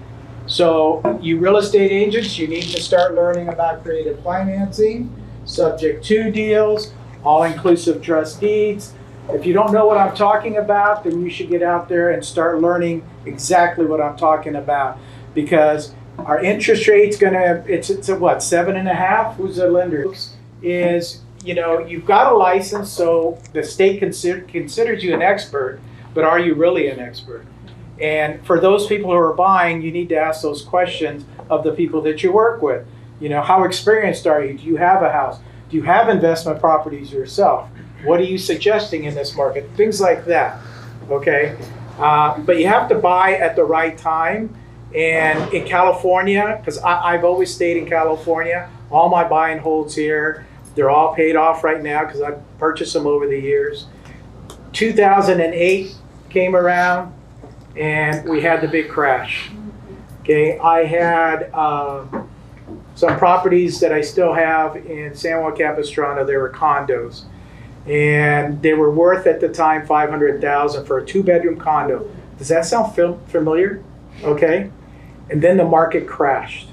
So you real estate agents, you need to start learning about creative financing, subject to deals, all-inclusive trust deeds. If you don't know what I'm talking about, then you should get out there and start learning exactly what I'm talking about. Because our interest rate's it's at what, 7.5? Who's the lender? Is, you've got a license, so the state considers you an expert, but are you really an expert? And for those people who are buying, you need to ask those questions of the people that you work with. How experienced are you? Do you have a house? Do You have investment properties yourself. What are you suggesting in this market? Things like that, okay? But you have to buy at the right time. And in California, because I've always stayed in California, all my buy and holds here, they're all paid off right now because I've purchased them over the years. 2008 came around and we had the big crash. Okay, I had some properties that I still have in San Juan Capistrano. They were condos. And they were worth at the time $500,000 for a 2-bedroom condo. Does that sound familiar? Okay. And then the market crashed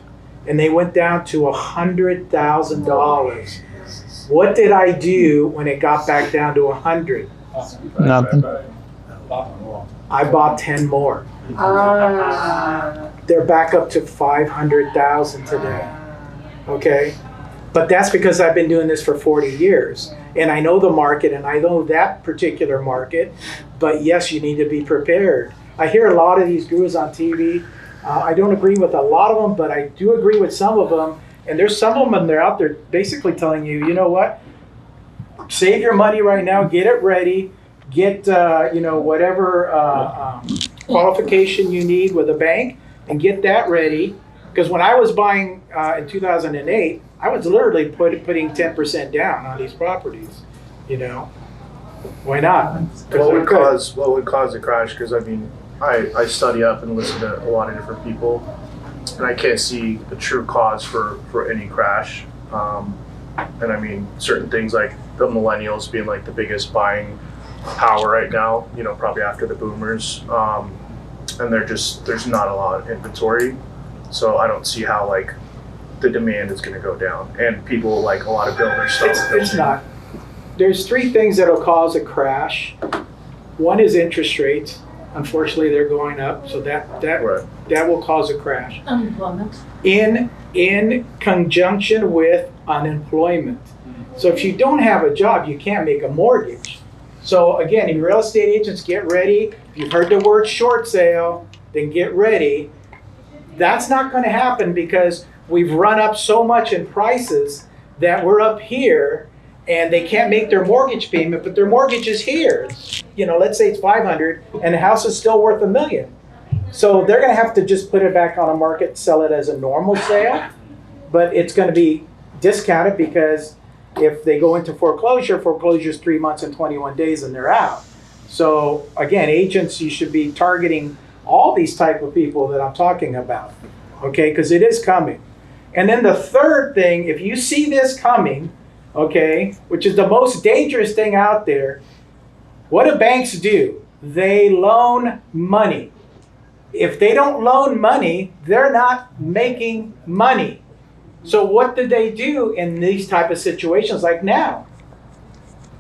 and they went down to $100,000. What did I do when it got back down to 100? Nothing. I bought 10 more. They're back up to 500,000 today. Okay. But that's because I've been doing this for 40 years. And I know the market and I know that particular market. But yes, you need to be prepared. I hear a lot of these gurus on TV. I don't agree with a lot of them, but I do agree with some of them. And there's some of them, they're out there basically telling you, you know what? Save your money right now, get it ready, get whatever qualification you need with a bank, and get that ready. Because when I was buying in 2008, I was literally putting 10% down on these properties. You know, why not? What would cause the crash? Because I mean, I study up and listen to a lot of different people, and I can't see the true cause for any crash. And I mean, certain things like the millennials being like the biggest buying power right now, you know, probably after the boomers, and there's not a lot of inventory, so I don't see how like the demand is going to go down, and people like a lot of builders start building. It's not. There's 3 things that'll cause a crash. One is interest rates. Unfortunately, they're going up, so that will cause a crash. Unemployment. In conjunction with unemployment. So if you don't have a job, you can't make a mortgage. So again, if real estate agents, get ready. If you've heard the word short sale, then get ready. That's not going to happen because we've run up so much in prices that we're up here and they can't make their mortgage payment, but their mortgage is here. You know, let's say it's 500 and the house is still worth $1 million. So they're going to have to just put it back on the market, sell it as a normal sale, but it's going to be discounted because if they go into foreclosure is 3 months and 21 days and they're out. So again, agents, you should be targeting all these type of people that I'm talking about, okay, because it is coming. And then the third thing, if you see this coming, okay, which is the most dangerous thing out there, what do banks do? They loan money. If they don't loan money, they're not making money. So what do they do in these type of situations like now?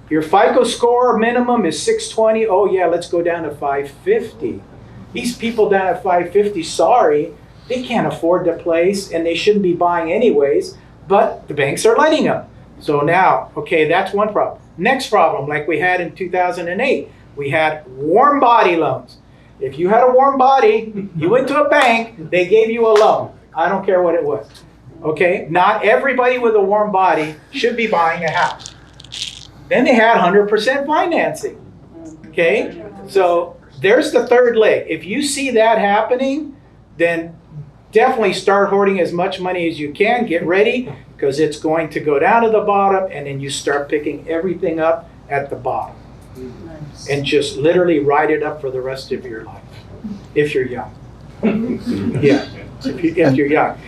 Your FICO score minimum is 620. Oh yeah, let's go down to 550. These people down at 550, sorry, they can't afford the place and they shouldn't be buying anyways, but the banks are letting them. So now, okay, that's one problem. Next problem, like we had in 2008, we had warm body loans. If you had a warm body, you went to a bank, they gave you a loan. I don't care what it was. Okay, not everybody with a warm body should be buying a house. Then they had 100% financing. Okay, so there's the third leg. If you see that happening, then definitely start hoarding as much money as you can. Get ready, because it's going to go down to the bottom, and then you start picking everything up at the bottom. Nice. And just literally ride it up for the rest of your life, if you're young. Yeah, if you're young.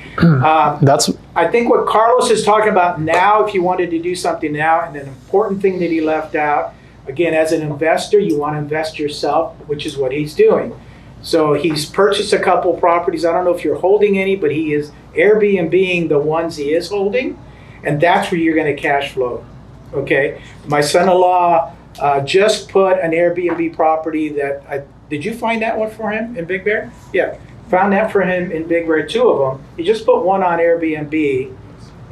I think what Carlos is talking about now, if you wanted to do something now, and an important thing that he left out, again, as an investor, you want to invest yourself, which is what he's doing. So he's purchased a couple properties. I don't know if you're holding any, but he is Airbnb-ing the ones he is holding, and that's where you're going to cash flow. Okay, my son-in-law just put an Airbnb property that did you find that one for him in Big Bear? Yeah, found that for him in Big Bear, 2 of them. He just put one on Airbnb,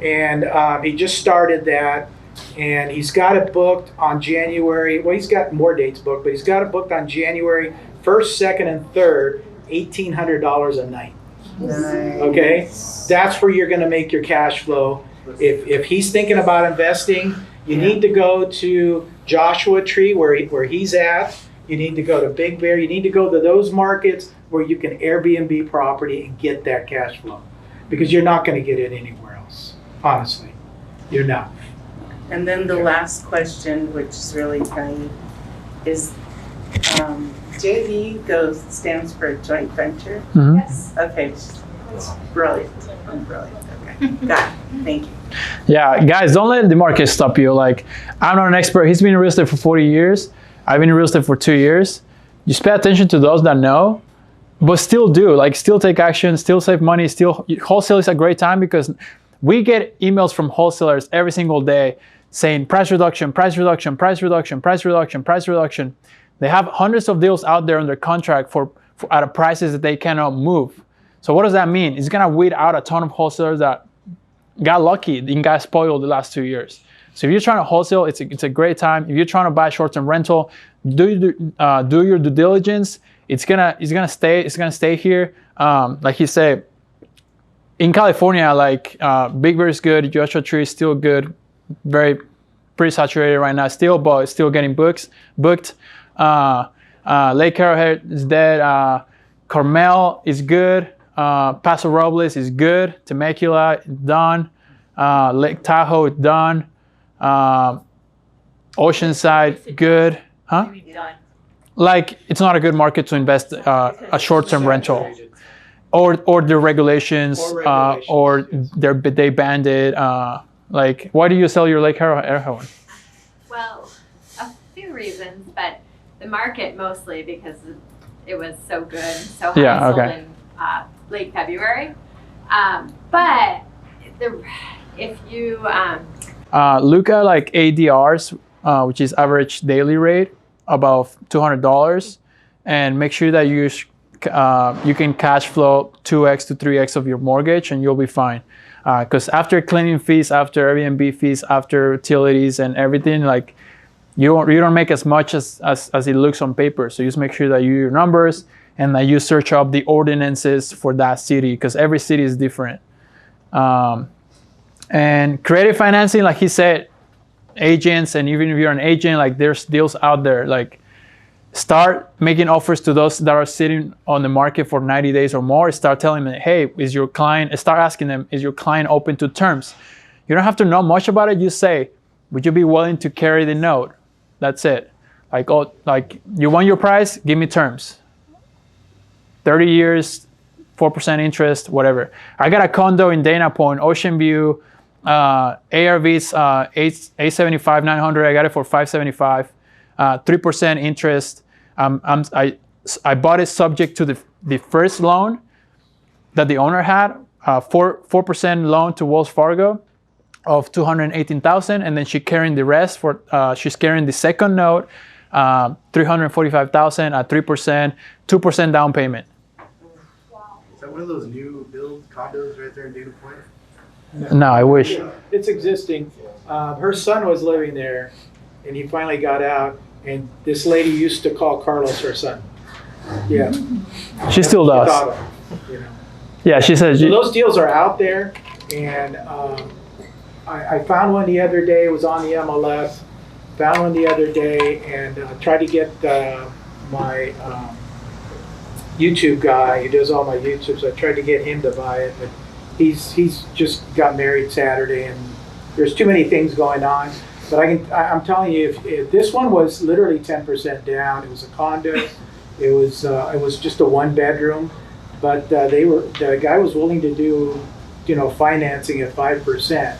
and he just started that, and he's got it booked on January. Well, he's got more dates booked, but he's got it booked on January 1st, 2nd, and 3rd, $1,800 a night. Nice. Okay, that's where you're going to make your cash flow. If he's thinking about investing, you need to go to Joshua Tree where he's at. You need to go to Big Bear. You need to go to those markets where you can Airbnb property and get that cash flow, because you're not going to get it anywhere else. Honestly, you're not. And then the last question, which is really funny, is JV stands for joint venture. Mhm. Yes. Okay. It's brilliant. I'm brilliant. Okay. Got it. Thank you. Yeah, guys, don't let the market stop you. Like, I'm not an expert. He's been in real estate for 40 years. I've been in real estate for 2 years. Just pay attention to those that know, but still do. Like, still take action, still save money, still. Wholesale is a great time because we get emails from wholesalers every single day saying price reduction, price reduction, price reduction, price reduction, price reduction. They have hundreds of deals out there under contract for at prices that they cannot move. So what does that mean? It's gonna weed out a ton of wholesalers that got lucky and got spoiled the last 2 years. So if you're trying to wholesale, it's a great time. If you're trying to buy short-term rental, do your due diligence. It's gonna stay here. Like he said, in California, like Big Bear is good, Joshua Tree is still good, pretty saturated right now still, but it's still getting booked. Lake Arrowhead is dead. Carmel is good. Paso Robles is good. Temecula is done. Lake Tahoe is done. Oceanside good. Huh? Like, it's not a good market to invest a short-term rental, or the regulations, or they banned it. Like, why do you sell your Lake Arrowhead one? Well, a few reasons, but the market mostly because it was so good, so high. Yeah, okay. Sold in late February. But if you look at like ADRs, which is average daily rate, about $200, and make sure that you can cash flow 2x to 3x of your mortgage, and you'll be fine. Because after cleaning fees, after Airbnb fees, after utilities and everything, like you don't make as much as it looks on paper. So just make sure that you do your numbers and that you search up the ordinances for that city, because every city is different. And creative financing, like he said, agents, and even if you're an agent, like there's deals out there. Like, start making offers to those that are sitting on the market for 90 days or more. Start telling them, hey, start asking them, is your client open to terms? You don't have to know much about it. You say, would you be willing to carry the note? That's it. Like, oh, like, you want your price? Give me terms. 30 years, 4% interest, whatever. I got a condo in Dana Point, Ocean View, ARV's 875, 900. I got it for 575, 3% interest. I bought it subject to the first loan that the owner had, 4% loan to Wells Fargo of $218,000, and then she's carrying the rest she's carrying the second note, $345,000 at 3%, 2% down payment. Is that one of those new build condos right there in Dana Point? No, I wish. It's existing. Her son was living there, and he finally got out. And this lady used to call Carlos her son. Yeah. She still does. You know. Yeah, she says. So those deals are out there, and I found one the other day. It was on the MLS. Found one the other day, and tried to get my YouTube guy. He does all my YouTube, so I tried to get him to buy it, but he's just got married Saturday, and there's too many things going on. But I'm telling you, if this one was literally 10% down, it was a condo, it was just a 1-bedroom, but the guy was willing to do, financing at 5%.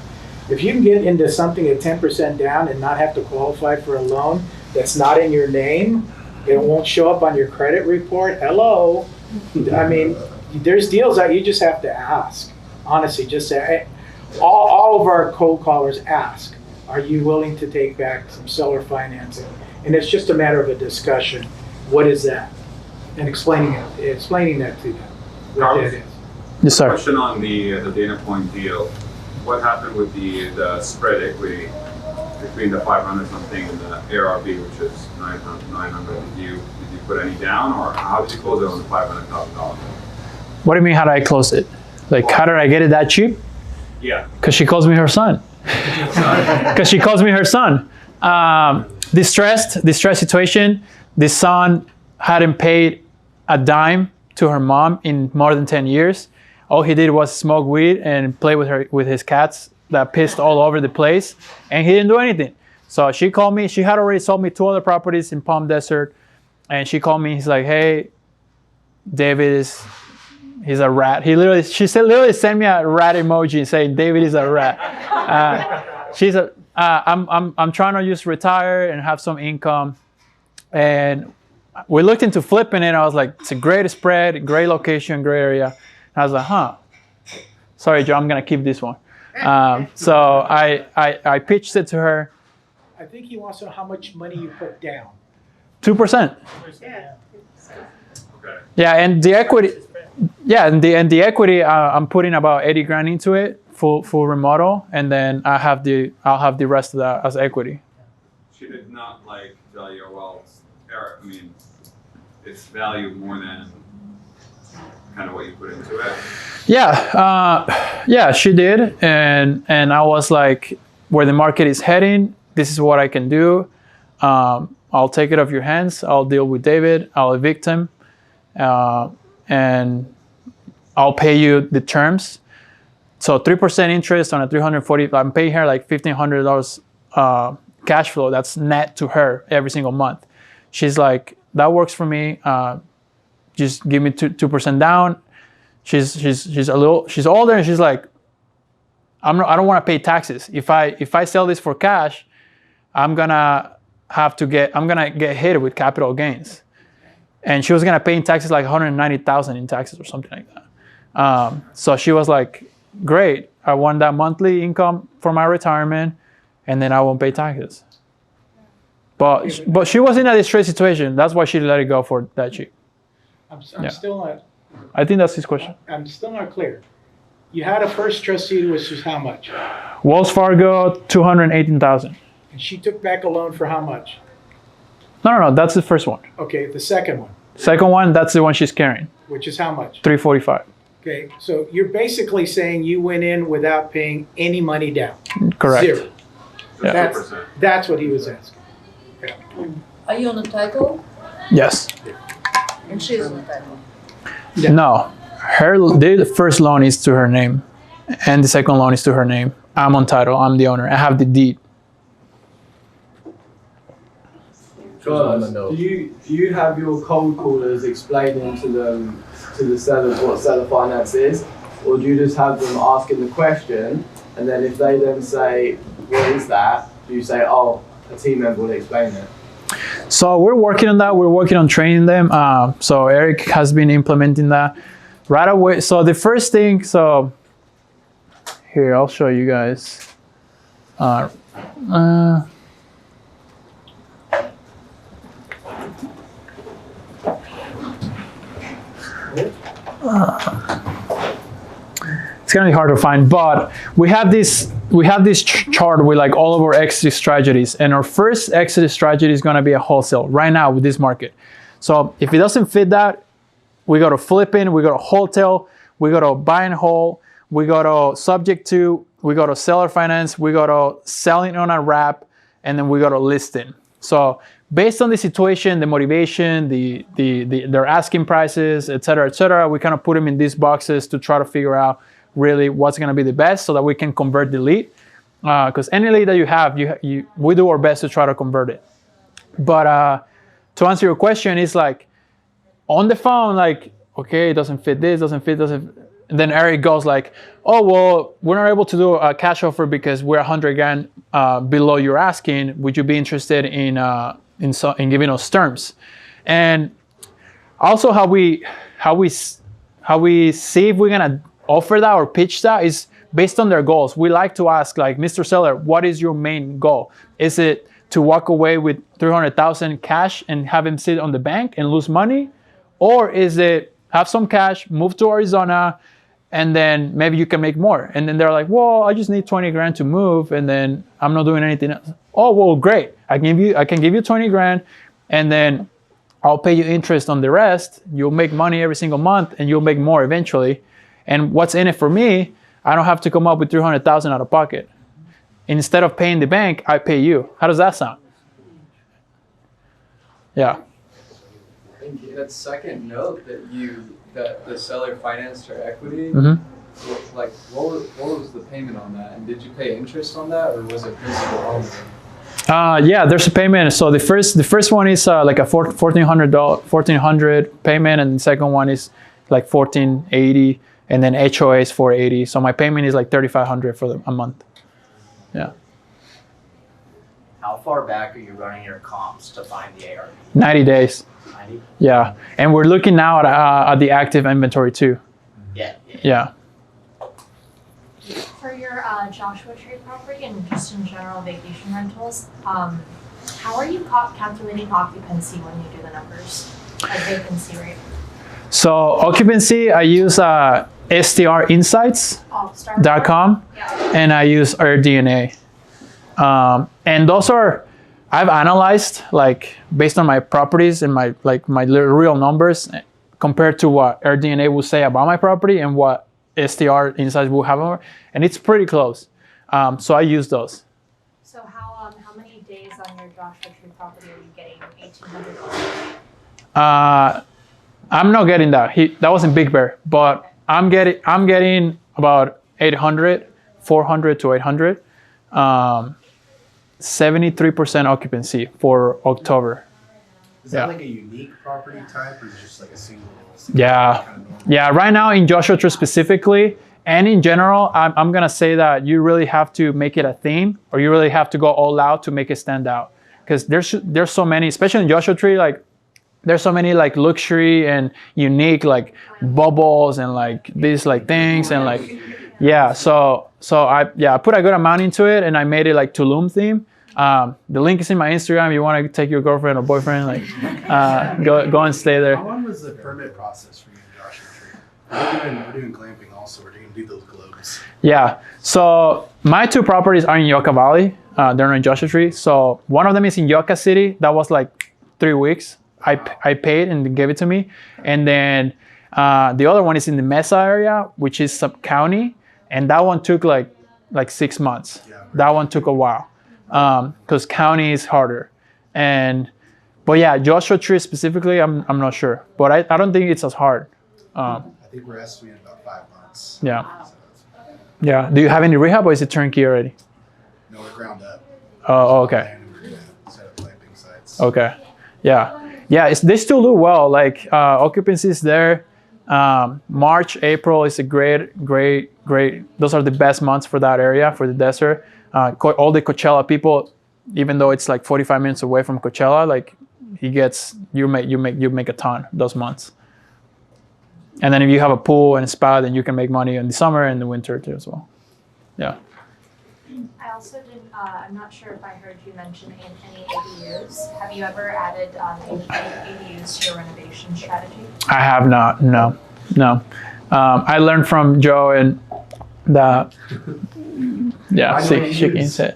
If you can get into something at 10% down and not have to qualify for a loan that's not in your name, it won't show up on your credit report. Hello, I mean, there's deals that you just have to ask. Honestly, just say, all of our cold callers ask, are you willing to take back some seller financing? And it's just a matter of a discussion. What is that? And explaining that to them. What that is. Yes, sir. Question on the Dana Point deal. What happened with the spread equity between the 500 something and the ARV, which is 900? Did you put any down, or how did you close it on the $500,000? What do you mean? How did I close it? Like, how did I get it that cheap? Yeah. Because she calls me her son. Because she calls me her son. Distressed situation. The son hadn't paid a dime to her mom in more than 10 years. All he did was smoke weed and play with his cats that pissed all over the place, and he didn't do anything. So she called me. She had already sold me 2 other properties in Palm Desert, and she called me. He's like, "Hey, David he's a rat." She literally sent me a rat emoji saying David is a rat. I'm trying to just retire and have some income, and we looked into flipping it. I was like, it's a great spread, great location, great area. And I was like, sorry, Joe, I'm gonna keep this one. So I pitched it to her. I think he wants to know how much money you put down. 2%. Yeah. Okay. Yeah, and the equity. Yeah, and the equity, I'm putting about 80 grand into it, full remodel, and then I'll have the rest of that as equity. She did not like tell you, well, I mean, it's valued more than kind of what you put into it. Yeah, she did, and I was like, where the market is heading, this is what I can do. I'll take it off your hands. I'll deal with David. I'll evict him, and I'll pay you the terms. So 3% interest on a 340. I'm paying her like $1,500 cash flow. That's net to her every single month. She's like, that works for me. Just give me 2% down. She's older, and she's like, I don't want to pay taxes. If I sell this for cash, I'm gonna get hit with capital gains. And she was gonna pay in taxes like $190,000 in taxes or something like that. So she was like, great, I want that monthly income for my retirement, and then I won't pay taxes. But she was in a distressed situation. That's why she let it go for that cheap. I'm still not. I think that's his question. I'm still not clear. You had a first trustee, which was how much? Wells Fargo, $218,000. And she took back a loan for how much? No, that's the first one. Okay, the second one. Second one, that's the one she's carrying. Which is how much? $345. Okay, so you're basically saying you went in without paying any money down. Correct. 0. Yeah. That's what he was asking. Are you on the title? Yes. And she's on the title? No, the first loan is to her name, and the second loan is to her name. I'm on title. I'm the owner. I have the deed. Guys, do you have your cold callers explaining to the sellers what seller finance is, or do you just have them asking the question, and then if they then say, what is that, do you say, oh, a team member will explain it? So we're working on that. We're working on training them. So Eric has been implementing that right away. So the first thing, here, I'll show you guys. It's gonna be hard to find, but we have this chart with like all of our exit strategies, and our first exit strategy is gonna be a wholesale right now with this market. So if it doesn't fit that, we go to flipping, we go to wholesale, we go to buy and hold, we go to subject to, we go to seller finance, we go to selling on a wrap, and then we go to listing. So based on the situation, the motivation, their asking prices, et cetera, we kind of put them in these boxes to try to figure out really what's going to be the best so that we can convert the lead. Because any lead that you have, we do our best to try to convert it. But to answer your question, it's like on the phone, like, okay, it doesn't fit this, and then Eric goes like, oh, well, we're not able to do a cash offer because we're 100 grand below your asking. Would you be interested in giving us terms? And also how we see if we're gonna offer that or pitch that is based on their goals. We like to ask, like, Mr. Seller, what is your main goal? Is it to walk away with $300,000 cash and have him sit on the bank and lose money? Or is it have some cash, move to Arizona, and then maybe you can make more? And then they're like, well, I just need 20 grand to move, and then I'm not doing anything else. Oh, well, great. I can give you 20 grand, and then I'll pay you interest on the rest. You'll make money every single month, and you'll make more eventually. And what's in it for me? I don't have to come up with 300,000 out of pocket. Instead of paying the bank, I pay you. How does that sound? Yeah. I think that second note that the seller financed her equity. Like, what was the payment on that, and did you pay interest on that, or was it principal only? Yeah, there's a payment. So the first one is like a $1,400 payment, and the second one is like $1,480, and then HOA is $480. So my payment is like $3,500 for a month. Yeah. How far back are you running your comps to find the ARV? 90 days. 90? Yeah, and we're looking now at the active inventory too. Yeah. For your Joshua Tree property and just in general vacation rentals, how are you calculating occupancy when you do the numbers, like vacancy rate? So occupancy, I use strinsights.com, and I use AirDNA. And those are, I've analyzed like based on my properties and my real numbers compared to what AirDNA will say about my property and what STR Insights will have over, and it's pretty close. So I use those. So how many days on your Joshua Tree property are you getting $1,800? I'm not getting that. That was in Big Bear, but I'm getting about 800, 400 to 800. 73% occupancy for October. Is that like a unique property type, or is it just like a single? Yeah. Yeah. Right now in Joshua Tree specifically, and in general, I'm gonna say that you really have to make it a theme, or you really have to go all out to make it stand out. Because there's so many, especially in Joshua Tree, like there's so many like luxury and unique like bubbles and like these like things and like So I put a good amount into it, and I made it like Tulum theme. The link is in my Instagram. You want to take your girlfriend or boyfriend, like go and stay there. How long was the permit process for you in Joshua Tree? We're doing glamping also. We're going to do those globes. Yeah. So my two properties are in Yucca Valley. They're not in Joshua Tree. So one of them is in Yucca City. That was like 3 weeks. I paid and they gave it to me. And then the other one is in the Mesa area, which is sub-county. And that one took like 6 months. That one took a while because county is harder. But yeah, Joshua Tree specifically, I'm not sure. But I don't think it's as hard. I think we're estimating about 5 months. Yeah. Yeah. Do you have any rehab, or is it turnkey already? No, we're ground up. Oh, okay. And we're going to set up glamping sites. Okay. Yeah. Yeah. They still do well. Like occupancy is there. March, April is a great. Those are the best months for that area, for the desert. All the Coachella people, even though it's like 45 minutes away from Coachella, like you make a ton those months. And then if you have a pool and a spa, then you can make money in the summer and the winter too as well. Yeah. I also didn't, I'm not sure if I heard you mention any ADUs. Have you ever added any ADUs to your renovation strategy? I have not, no. I learned from Joe and shaking his head.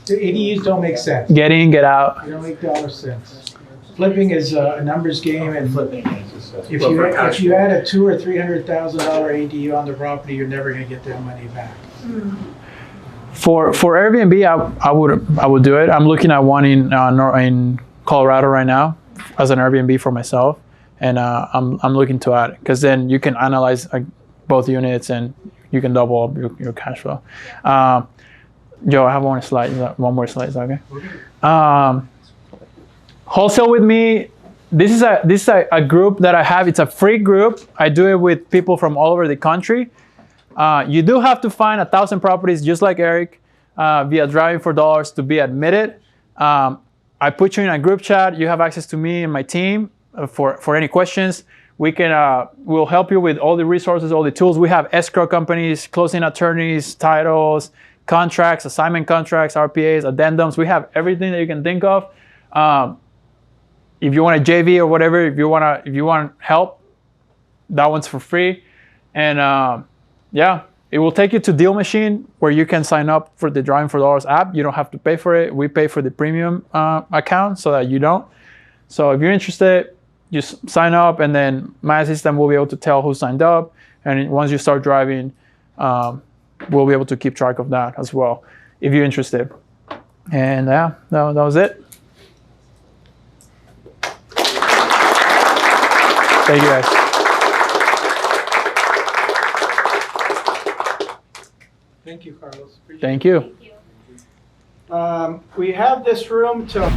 The ADUs don't make sense. Get in, get out. They don't make dollar sense. Flipping is a numbers game, and if you add a $200,000 or $300,000 ADU on the property, you're never going to get that money back. For Airbnb, I would do it. I'm looking at one in Colorado right now as an Airbnb for myself, and I'm looking to add it because then you can analyze both units and you can double up your cash flow. Joe, I have one more slide. Is that okay? Wholesale with me. This is a group that I have. It's a free group. I do it with people from all over the country. You do have to find 1,000 properties, just like Eric, via Driving for Dollars to be admitted. I put you in a group chat. You have access to me and my team for any questions. We'll help you with all the resources, all the tools. We have escrow companies, closing attorneys, titles, contracts, assignment contracts, RPAs, addendums. We have everything that you can think of. If you want a JV or whatever, if you want help, that one's for free. And it will take you to Deal Machine where you can sign up for the Driving for Dollars app. You don't have to pay for it. We pay for the premium account so that you don't. So if you're interested, just sign up, and then my assistant will be able to tell who signed up. And once you start driving, we'll be able to keep track of that as well if you're interested. And yeah, that was it. Thank you guys. Thank you, Carlos. Appreciate Thank you. it. We have this room till